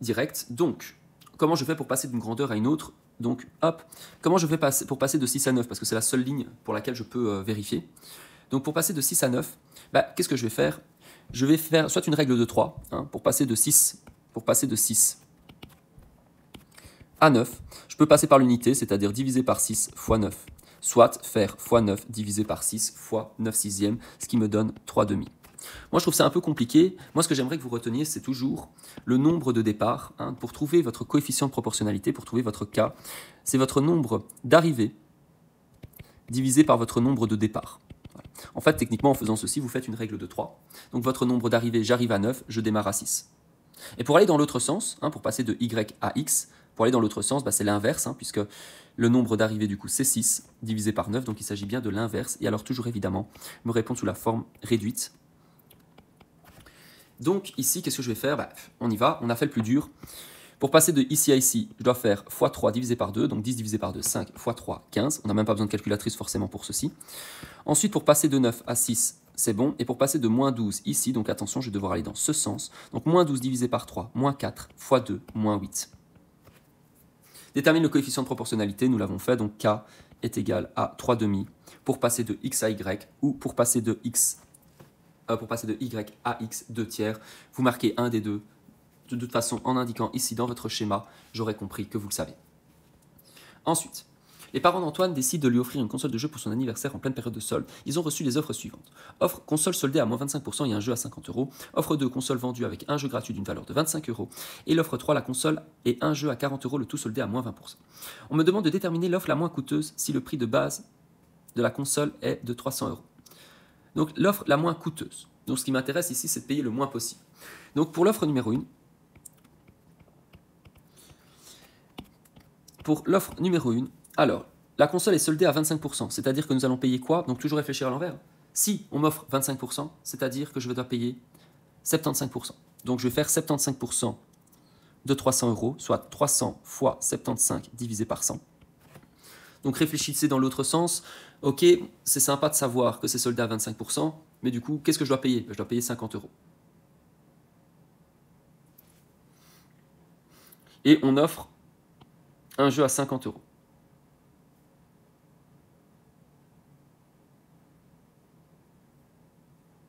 direct. Donc, comment je fais pour passer d'une grandeur à une autre? Donc, hop, comment je fais pour passer de 6 à 9? Parce que c'est la seule ligne pour laquelle je peux vérifier. Donc, pour passer de 6 à 9, qu'est-ce que je vais faire? Je vais faire soit une règle de 3, hein, pour passer de 6 à 9. Je peux passer par l'unité, c'est-à-dire diviser par 6 fois 9. Soit faire fois 9 divisé par 6 fois 9 sixièmes, ce qui me donne 3 demi. Moi, je trouve ça un peu compliqué. Moi, ce que j'aimerais que vous reteniez, c'est toujours le nombre de départ. Hein, pour trouver votre coefficient de proportionnalité, pour trouver votre K, c'est votre nombre d'arrivées divisé par votre nombre de départ. Voilà. En fait, techniquement, en faisant ceci, vous faites une règle de 3. Donc, votre nombre d'arrivées, j'arrive à 9, je démarre à 6. Et pour aller dans l'autre sens, hein, pour passer de Y à X, pour aller dans l'autre sens, c'est l'inverse, hein, puisque le nombre d'arrivées, du coup, c'est 6 divisé par 9, donc il s'agit bien de l'inverse. Et alors, toujours évidemment, me répondre sous la forme réduite. Donc ici, qu'est-ce que je vais faire? On y va, on a fait le plus dur. Pour passer de ici à ici, je dois faire x3 divisé par 2, donc 10 divisé par 2, 5, x3, 15. On n'a même pas besoin de calculatrice forcément pour ceci. Ensuite, pour passer de 9 à 6, c'est bon. Et pour passer de moins 12 ici, donc attention, je vais devoir aller dans ce sens. Donc moins 12 divisé par 3, moins 4, fois 2, moins 8. Détermine le coefficient de proportionnalité, nous l'avons fait, donc K est égal à 3 demi pour passer de X à Y, ou pour passer de Y à X, 2 tiers. Vous marquez un des deux. De toute façon, en indiquant ici dans votre schéma, j'aurais compris que vous le savez. Ensuite, les parents d'Antoine décident de lui offrir une console de jeu pour son anniversaire en pleine période de solde. Ils ont reçu les offres suivantes. Offre console soldée à moins 25% et un jeu à 50 €. Offre 2, console vendue avec un jeu gratuit d'une valeur de 25 €. Et l'offre 3, la console et un jeu à 40 €, le tout soldé à moins 20%. On me demande de déterminer l'offre la moins coûteuse si le prix de base de la console est de 300 €. Donc l'offre la moins coûteuse. Donc ce qui m'intéresse ici, c'est de payer le moins possible. Donc pour l'offre numéro 1, alors la console est soldée à 25%, c'est-à-dire que nous allons payer quoi? Donc toujours réfléchir à l'envers. Si on m'offre 25%, c'est-à-dire que je dois payer 75%. Donc je vais faire 75% de 300 €, soit 300 fois 75 divisé par 100. Donc réfléchissez dans l'autre sens. Ok, c'est sympa de savoir que c'est soldé à 25%, mais du coup, qu'est-ce que je dois payer? Je dois payer 50 €. Et on offre un jeu à 50 €.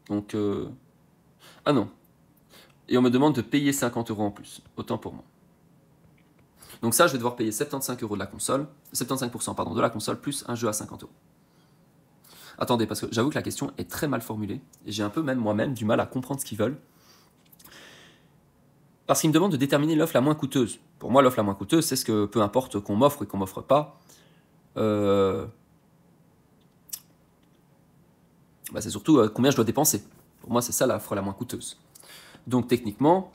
Donc, ah non. Et on me demande de payer 50 € en plus. Autant pour moi. Donc ça, je vais devoir payer 75 € de la console, 75% pardon, de la console, plus un jeu à 50 €. Attendez, parce que j'avoue que la question est très mal formulée, et j'ai un peu même moi-même du mal à comprendre ce qu'ils veulent. Parce qu'ils me demandent de déterminer l'offre la moins coûteuse. Pour moi, l'offre la moins coûteuse, c'est ce que peu importe qu'on m'offre et qu'on m'offre pas. C'est surtout combien je dois dépenser. Pour moi, c'est ça l'offre la moins coûteuse. Donc techniquement,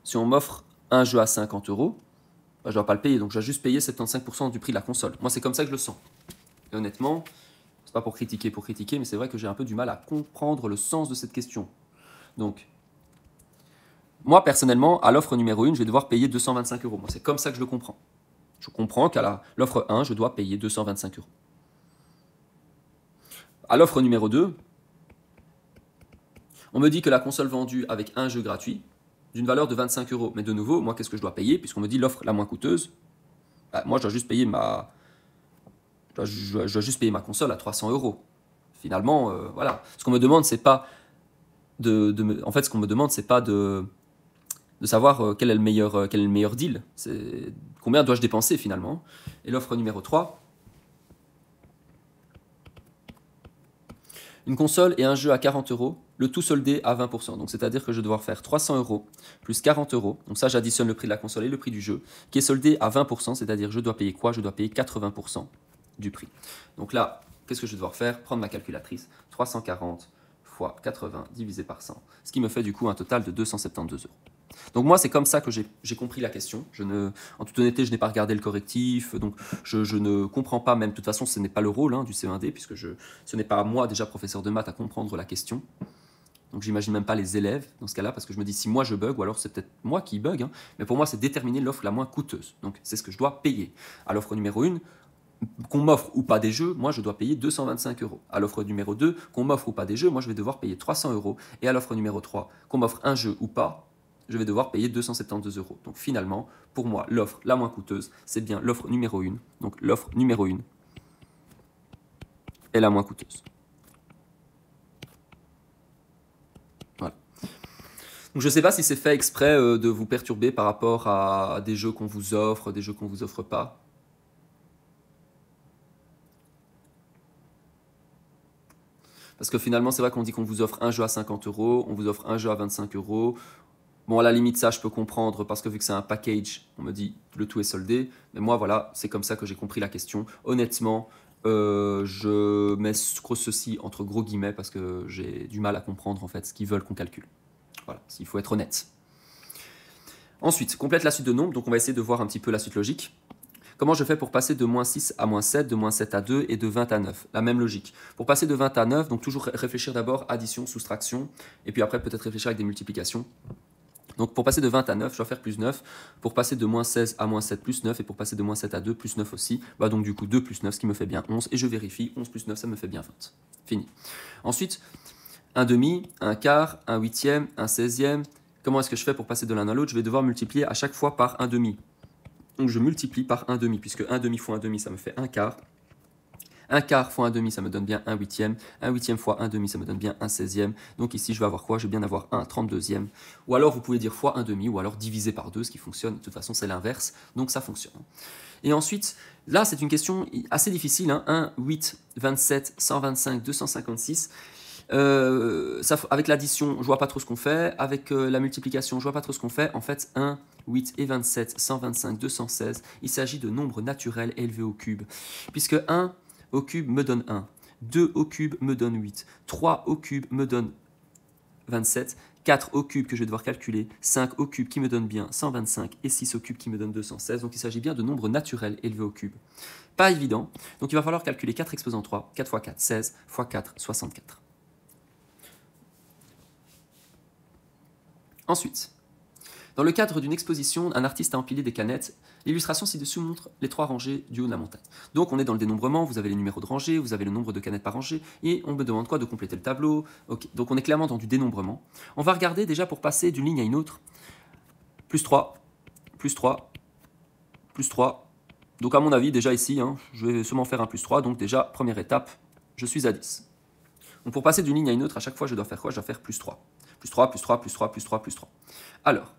si on m'offre un jeu à 50 €, je ne dois pas le payer, donc je dois juste payer 75% du prix de la console. Moi, c'est comme ça que je le sens. Et honnêtement, c'est pas pour critiquer, mais c'est vrai que j'ai un peu du mal à comprendre le sens de cette question. Donc, moi, personnellement, à l'offre numéro 1, je vais devoir payer 225 €. Moi, c'est comme ça que je le comprends. Je comprends qu'à l'offre 1, je dois payer 225 €. À l'offre numéro 2, on me dit que la console vendue avec un jeu gratuit, d'une valeur de 25 €. Mais de nouveau, moi, qu'est-ce que je dois payer? Puisqu'on me dit l'offre la moins coûteuse, moi, je dois juste payer ma console à 300 €. Finalement, voilà. Ce qu'on me demande, c'est pas en fait, ce qu'on me demande, c'est pas de savoir quel est le meilleur deal. C'est combien dois-je dépenser finalement. Et l'offre numéro 3, une console et un jeu à 40 €, le tout soldé à 20%. Donc c'est-à-dire que je vais devoir faire 300 € plus 40 €. Donc ça, j'additionne le prix de la console et le prix du jeu, qui est soldé à 20%, c'est-à-dire je dois payer quoi? Je dois payer 80% du prix. Donc là, qu'est-ce que je vais devoir faire? Prendre ma calculatrice, 340 fois 80 divisé par 100, ce qui me fait du coup un total de 272 €. Donc moi, c'est comme ça que j'ai compris la question. En toute honnêteté, je n'ai pas regardé le correctif, donc je ne comprends pas, même de toute façon, ce n'est pas le rôle du CE1D, puisque ce n'est pas moi, déjà professeur de maths, à comprendre la question. Donc j'imagine même pas les élèves dans ce cas-là, parce que je me dis si moi je bug, ou alors c'est peut-être moi qui bug, mais pour moi c'est déterminer l'offre la moins coûteuse. Donc c'est ce que je dois payer. À l'offre numéro 1, qu'on m'offre ou pas des jeux, moi je dois payer 225 euros. À l'offre numéro 2, qu'on m'offre ou pas des jeux, moi je vais devoir payer 300 euros. Et à l'offre numéro 3, qu'on m'offre un jeu ou pas, je vais devoir payer 272 euros. Donc finalement, pour moi, l'offre la moins coûteuse, c'est bien l'offre numéro 1. Donc l'offre numéro 1 est la moins coûteuse. Voilà. Donc je ne sais pas si c'est fait exprès de vous perturber par rapport à des jeux qu'on vous offre, des jeux qu'on ne vous offre pas. Parce que finalement, c'est vrai qu'on dit qu'on vous offre un jeu à 50 euros, on vous offre un jeu à 25 euros. Bon, à la limite, ça, je peux comprendre, parce que vu que c'est un package, on me dit le tout est soldé. Mais moi, voilà, c'est comme ça que j'ai compris la question. Honnêtement, je mets ceci entre gros guillemets, parce que j'ai du mal à comprendre, en fait, ce qu'ils veulent qu'on calcule. Voilà, il faut être honnête. Ensuite, complète la suite de nombres. Donc, on va essayer de voir un petit peu la suite logique. Comment je fais pour passer de moins 6 à moins 7, de moins 7 à 2 et de 20 à 9? La même logique. Pour passer de 20 à 9, donc toujours réfléchir d'abord addition, soustraction, et puis après peut-être réfléchir avec des multiplications. Donc pour passer de 20 à 9, je dois faire plus 9. Pour passer de moins 16 à moins 7, plus 9. Et pour passer de moins 7 à 2, plus 9 aussi. Bah donc du coup 2 plus 9, ce qui me fait bien 11. Et je vérifie, 11 plus 9, ça me fait bien 20. Fini. Ensuite, un demi, un quart, un huitième, un 16e. Comment est-ce que je fais pour passer de l'un à l'autre? Je vais devoir multiplier à chaque fois par un demi. Donc je multiplie par un demi, puisque un demi fois un demi, ça me fait un quart. Un quart fois un demi, ça me donne bien un huitième. Un huitième fois un demi, ça me donne bien un 16e. Donc ici, je vais avoir quoi? Je vais bien avoir un 32e. Ou alors, vous pouvez dire fois un demi, ou alors diviser par 2, ce qui fonctionne. De toute façon, c'est l'inverse. Donc ça fonctionne. Et ensuite, là, c'est une question assez difficile. 1, 8, 27, 125, 256. Avec l'addition, je vois pas trop ce qu'on fait. Avec la multiplication, je vois pas trop ce qu'on fait. En fait, 1, 8 et 27, 125, 216, il s'agit de nombres naturels élevés au cube. Puisque 1 au cube me donne 1, 2 au cube me donne 8, 3 au cube me donne 27, 4 au cube que je vais devoir calculer, 5 au cube qui me donne bien 125 et 6 au cube qui me donne 216. Donc il s'agit bien de nombres naturels élevés au cube. Pas évident, donc il va falloir calculer 4 exposant 3, 4 fois 4, 16, fois 4, 64. Ensuite, dans le cadre d'une exposition, un artiste a empilé des canettes. L'illustration ci-dessus montre les 3 rangées du haut de la montagne. Donc on est dans le dénombrement, vous avez les numéros de rangées, vous avez le nombre de canettes par rangée, et on me demande quoi? De compléter le tableau. Okay. Donc on est clairement dans du dénombrement. On va regarder déjà pour passer d'une ligne à une autre. Plus 3, plus 3, plus 3. Donc à mon avis, déjà ici, je vais seulement faire un plus 3. Donc déjà, première étape, je suis à 10. Donc pour passer d'une ligne à une autre, à chaque fois, je dois faire quoi? Je dois faire plus 3. Plus 3, plus 3, plus 3, plus 3, plus 3. Alors,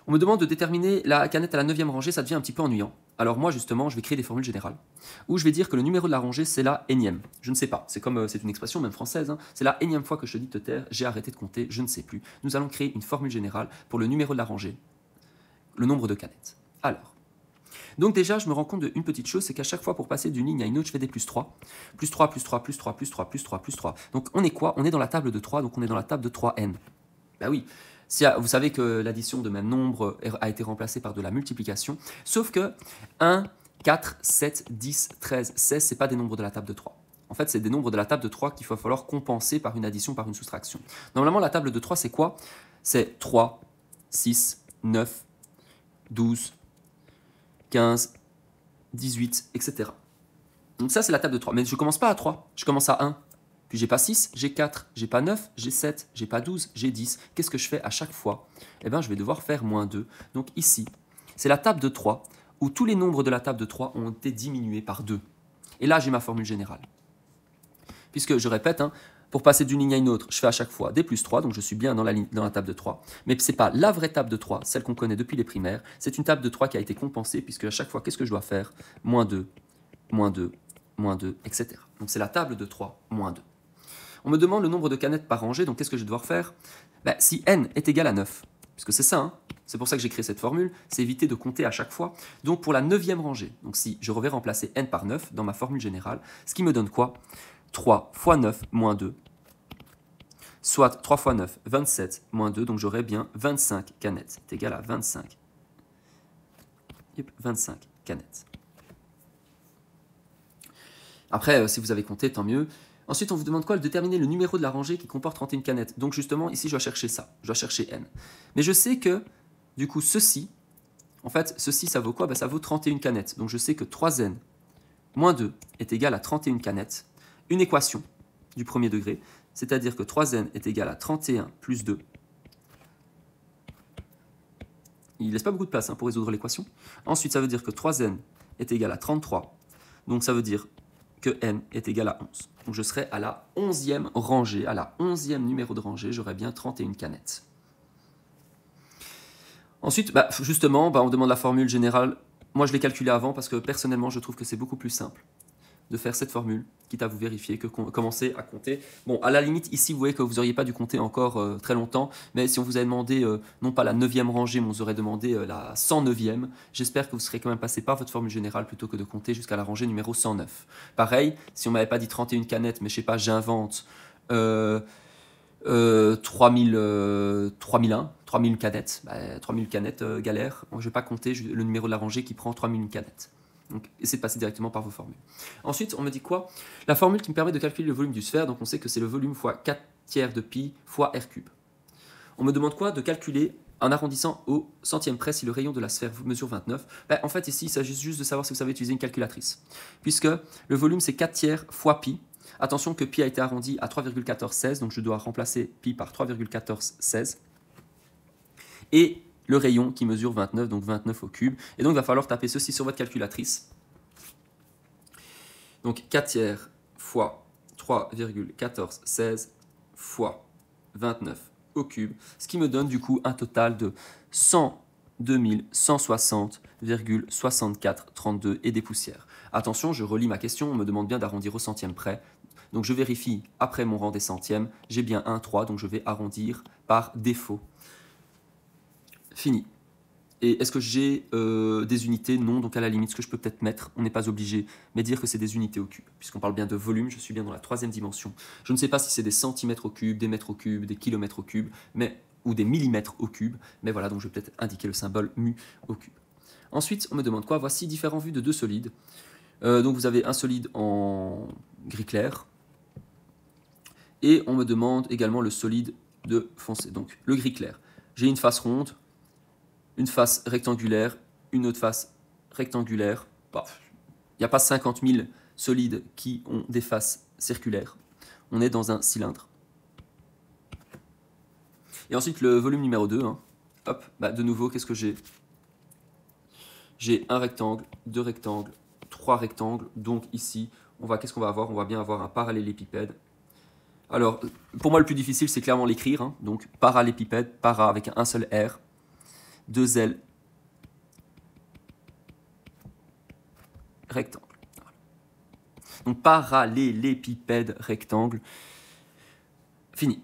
on me demande de déterminer la canette à la 9e rangée, ça devient un petit peu ennuyant. Alors moi, justement, je vais créer des formules générales, où je vais dire que le numéro de la rangée, c'est la énième. Je ne sais pas, c'est comme c'est une expression même française, c'est la énième fois que je te dis de te taire, j'ai arrêté de compter, je ne sais plus. Nous allons créer une formule générale pour le numéro de la rangée, le nombre de canettes. Alors, donc déjà, je me rends compte d'une petite chose, c'est qu'à chaque fois, pour passer d'une ligne à une autre, je fais des plus 3. Plus 3, plus 3, plus 3, plus 3, plus 3, plus 3. Donc on est quoi? On est dans la table de 3, donc on est dans la table de 3n. Ben oui. Vous savez que l'addition de même nombre a été remplacée par de la multiplication, sauf que 1, 4, 7, 10, 13, 16, ce n'est pas des nombres de la table de 3. En fait, c'est des nombres de la table de 3 qu'il va falloir compenser par une addition, par une soustraction. Normalement, la table de 3, c'est quoi? C'est 3, 6, 9, 12, 15, 18, etc. Donc ça, c'est la table de 3. Mais je ne commence pas à 3, je commence à 1. Puis j'ai pas 6, j'ai 4, j'ai pas 9, j'ai 7, j'ai pas 12, j'ai 10. Qu'est-ce que je fais à chaque fois? Eh bien, je vais devoir faire moins 2. Donc ici, c'est la table de 3 où tous les nombres de la table de 3 ont été diminués par 2. Et là, j'ai ma formule générale. Puisque, je répète, pour passer d'une ligne à une autre, je fais à chaque fois des plus 3, donc je suis bien dans la table de 3. Mais ce n'est pas la vraie table de 3, celle qu'on connaît depuis les primaires. C'est une table de 3 qui a été compensée, puisque à chaque fois, qu'est-ce que je dois faire? Moins 2, moins 2, moins 2, etc. Donc c'est la table de 3, moins 2. On me demande le nombre de canettes par rangée, donc qu'est-ce que je vais devoir faire? Si n est égal à 9, puisque c'est ça, c'est pour ça que j'ai créé cette formule, c'est éviter de compter à chaque fois. Donc pour la 9e rangée, donc si je vais remplacer n par 9 dans ma formule générale, ce qui me donne quoi? 3 fois 9 moins 2, soit 3 fois 9, 27 moins 2, donc j'aurai bien 25 canettes. C'est égal à 25. 25 canettes. Après, si vous avez compté, tant mieux. Ensuite, on vous demande quoi? De déterminer le numéro de la rangée qui comporte 31 canettes. Donc justement, ici, je dois chercher ça. Je dois chercher n. Mais je sais que, du coup, ceci, en fait, ceci, ça vaut quoi? Ça vaut 31 canettes. Donc je sais que 3n moins 2 est égal à 31 canettes, une équation du premier degré, c'est-à-dire que 3n est égal à 31 plus 2. Il ne laisse pas beaucoup de place pour résoudre l'équation. Ensuite, ça veut dire que 3n est égal à 33. Donc ça veut dire que n est égal à 11. Donc je serai à la 11e rangée, à la 11e numéro de rangée, j'aurai bien 31 canettes. Ensuite, justement, on demande la formule générale. Moi, je l'ai calculée avant parce que personnellement, je trouve que c'est beaucoup plus simple de faire cette formule, quitte à vous vérifier, que commencer à compter. Bon, à la limite, ici, vous voyez que vous n'auriez pas dû compter encore très longtemps, mais si on vous avait demandé, non pas la 9e rangée, mais on vous aurait demandé la 109e, j'espère que vous serez quand même passé par votre formule générale plutôt que de compter jusqu'à la rangée numéro 109. Pareil, si on m'avait pas dit 31 canettes, mais je sais pas, j'invente 3000 canettes, 3000 canettes galère, je ne vais pas compter le numéro de la rangée qui prend 3000 canettes. Donc, essayez de passer directement par vos formules. Ensuite, on me dit quoi? La formule qui me permet de calculer le volume du sphère, donc on sait que c'est le volume fois 4 tiers de pi fois r cube. On me demande quoi? De calculer en arrondissant au centième près si le rayon de la sphère mesure 29. En fait, ici, il s'agit juste de savoir si vous savez utiliser une calculatrice. Puisque le volume, c'est 4 tiers fois pi. Attention que pi a été arrondi à 3,1416, donc je dois remplacer pi par 3,1416. Et le rayon qui mesure 29, donc 29 au cube. Et donc, il va falloir taper ceci sur votre calculatrice. Donc, 4 tiers fois 3,1416 fois 29 au cube, ce qui me donne du coup un total de 102 160,6432 et des poussières. Attention, je relis ma question, on me demande bien d'arrondir au centième près. Donc, je vérifie après mon rang des centièmes, j'ai bien 1, 3, donc je vais arrondir par défaut. Fini. Et est-ce que j'ai des unités? Non, donc à la limite, ce que je peux peut-être mettre, on n'est pas obligé, mais dire que c'est des unités au cube. Puisqu'on parle bien de volume, je suis bien dans la 3e dimension. Je ne sais pas si c'est des centimètres au cube, des mètres au cube, des kilomètres au cube, ou des millimètres au cube, mais voilà, donc je vais peut-être indiquer le symbole mu au cube. Ensuite, on me demande quoi? Voici différents vues de deux solides. Donc vous avez un solide en gris clair, et on me demande également le solide de foncé. Donc le gris clair. J'ai une face ronde, une face rectangulaire, une autre face rectangulaire. Il n'y a pas 50 000 solides qui ont des faces circulaires. On est dans un cylindre. Et ensuite, le volume numéro 2. Hop, de nouveau, qu'est-ce que j'ai? J'ai un rectangle, deux rectangles, trois rectangles. Donc ici, qu'est-ce qu'on va avoir? On va bien avoir un parallélépipède. Alors, pour moi, le plus difficile, c'est clairement l'écrire. Donc, parallélépipède, para avec un seul R. 2 L rectangle. Voilà. Donc parallélépipède rectangle. Fini.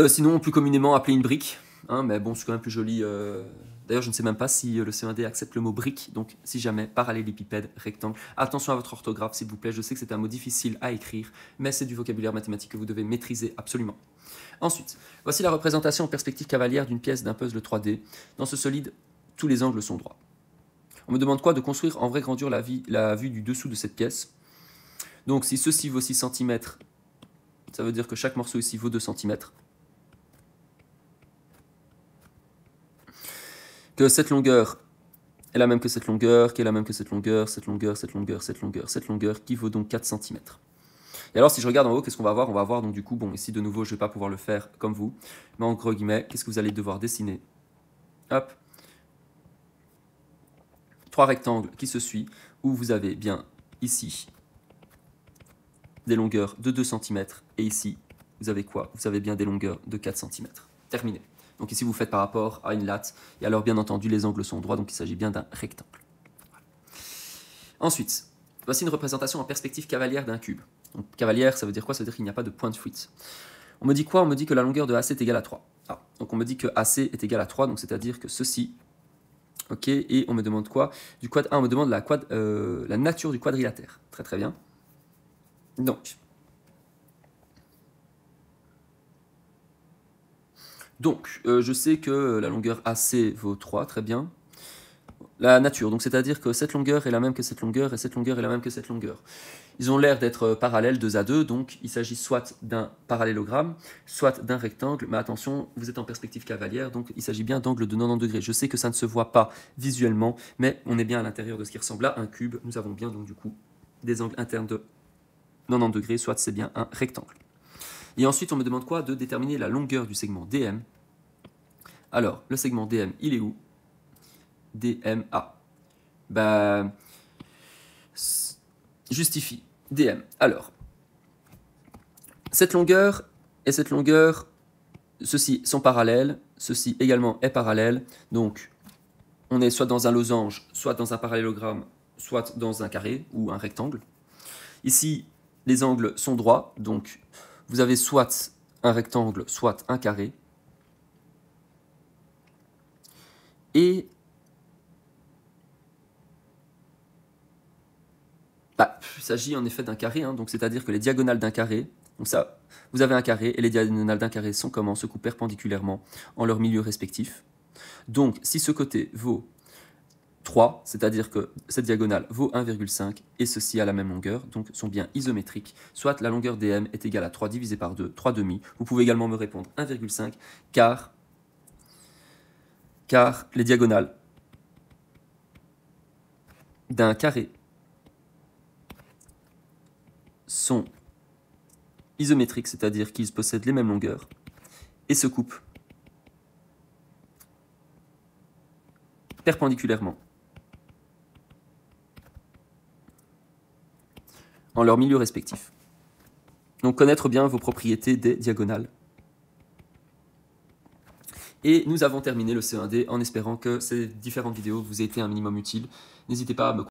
Sinon, plus communément appelé une brique. Mais bon, c'est quand même plus joli. D'ailleurs, je ne sais même pas si le CE1D accepte le mot brique. Donc, si jamais, parallélépipède rectangle. Attention à votre orthographe, s'il vous plaît. Je sais que c'est un mot difficile à écrire, mais c'est du vocabulaire mathématique que vous devez maîtriser absolument. Ensuite, voici la représentation en perspective cavalière d'une pièce d'un puzzle 3D. Dans ce solide, tous les angles sont droits. On me demande quoi? De construire en vraie grandeur la vue du dessous de cette pièce. Donc si ceci vaut 6 cm, ça veut dire que chaque morceau ici vaut 2 cm. Que cette longueur est la même que cette longueur, qui est la même que cette longueur, cette longueur, cette longueur, cette longueur, cette longueur, qui vaut donc 4 cm. Et alors, si je regarde en haut, qu'est-ce qu'on va avoir? On va avoir donc du coup, bon, ici de nouveau, je ne vais pas pouvoir le faire comme vous, mais en gros guillemets, qu'est-ce que vous allez devoir dessiner? Hop, 3 rectangles qui se suivent, où vous avez bien ici des longueurs de 2 cm, et ici, vous avez quoi? Vous avez bien des longueurs de 4 cm. Terminé. Donc ici, vous faites par rapport à une latte, et alors bien entendu, les angles sont droits, donc il s'agit bien d'un rectangle. Voilà. Ensuite, voici une représentation en perspective cavalière d'un cube. Donc, cavalière, ça veut dire quoi? Ça veut dire qu'il n'y a pas de point de fuite. On me dit quoi? On me dit que la longueur de AC est égale à 3. Donc on me dit que AC est égal à 3, donc c'est-à-dire que ceci. Ok, et on me demande quoi? On me demande la nature du quadrilatère. Très très bien. Donc je sais que la longueur AC vaut 3, très bien. La nature, donc c'est-à-dire que cette longueur est la même que cette longueur, et cette longueur est la même que cette longueur. Ils ont l'air d'être parallèles 2 à 2, donc il s'agit soit d'un parallélogramme, soit d'un rectangle, mais attention, vous êtes en perspective cavalière, donc il s'agit bien d'angle de 90 degrés. Je sais que ça ne se voit pas visuellement, mais on est bien à l'intérieur de ce qui ressemble à un cube. Nous avons bien donc du coup des angles internes de 90 degrés, soit c'est bien un rectangle. Et ensuite, on me demande quoi? De déterminer la longueur du segment DM. Alors, le segment DM, il est où? DMA. Ben, justifie. DM. Alors, cette longueur et cette longueur, ceux-ci sont parallèles, ceci également est parallèle, donc on est soit dans un losange, soit dans un parallélogramme, soit dans un carré ou un rectangle. Ici, les angles sont droits, donc vous avez soit un rectangle, soit un carré. Et il s'agit en effet d'un carré, hein, donc c'est-à-dire que les diagonales d'un carré, donc ça, vous avez un carré, et les diagonales d'un carré sont comment? Se coupent perpendiculairement en leur milieu respectif. Donc, si ce côté vaut 3, c'est-à-dire que cette diagonale vaut 1,5, et ceci a la même longueur, donc sont bien isométriques, soit la longueur DM est égale à 3 divisé par 2, 3 demi. Vous pouvez également me répondre 1,5, car les diagonales d'un carré sont isométriques, c'est-à-dire qu'ils possèdent les mêmes longueurs, et se coupent perpendiculairement en leur milieu respectif. Donc connaître bien vos propriétés des diagonales. Et nous avons terminé le C1D en espérant que ces différentes vidéos vous aient été un minimum utiles. N'hésitez pas à me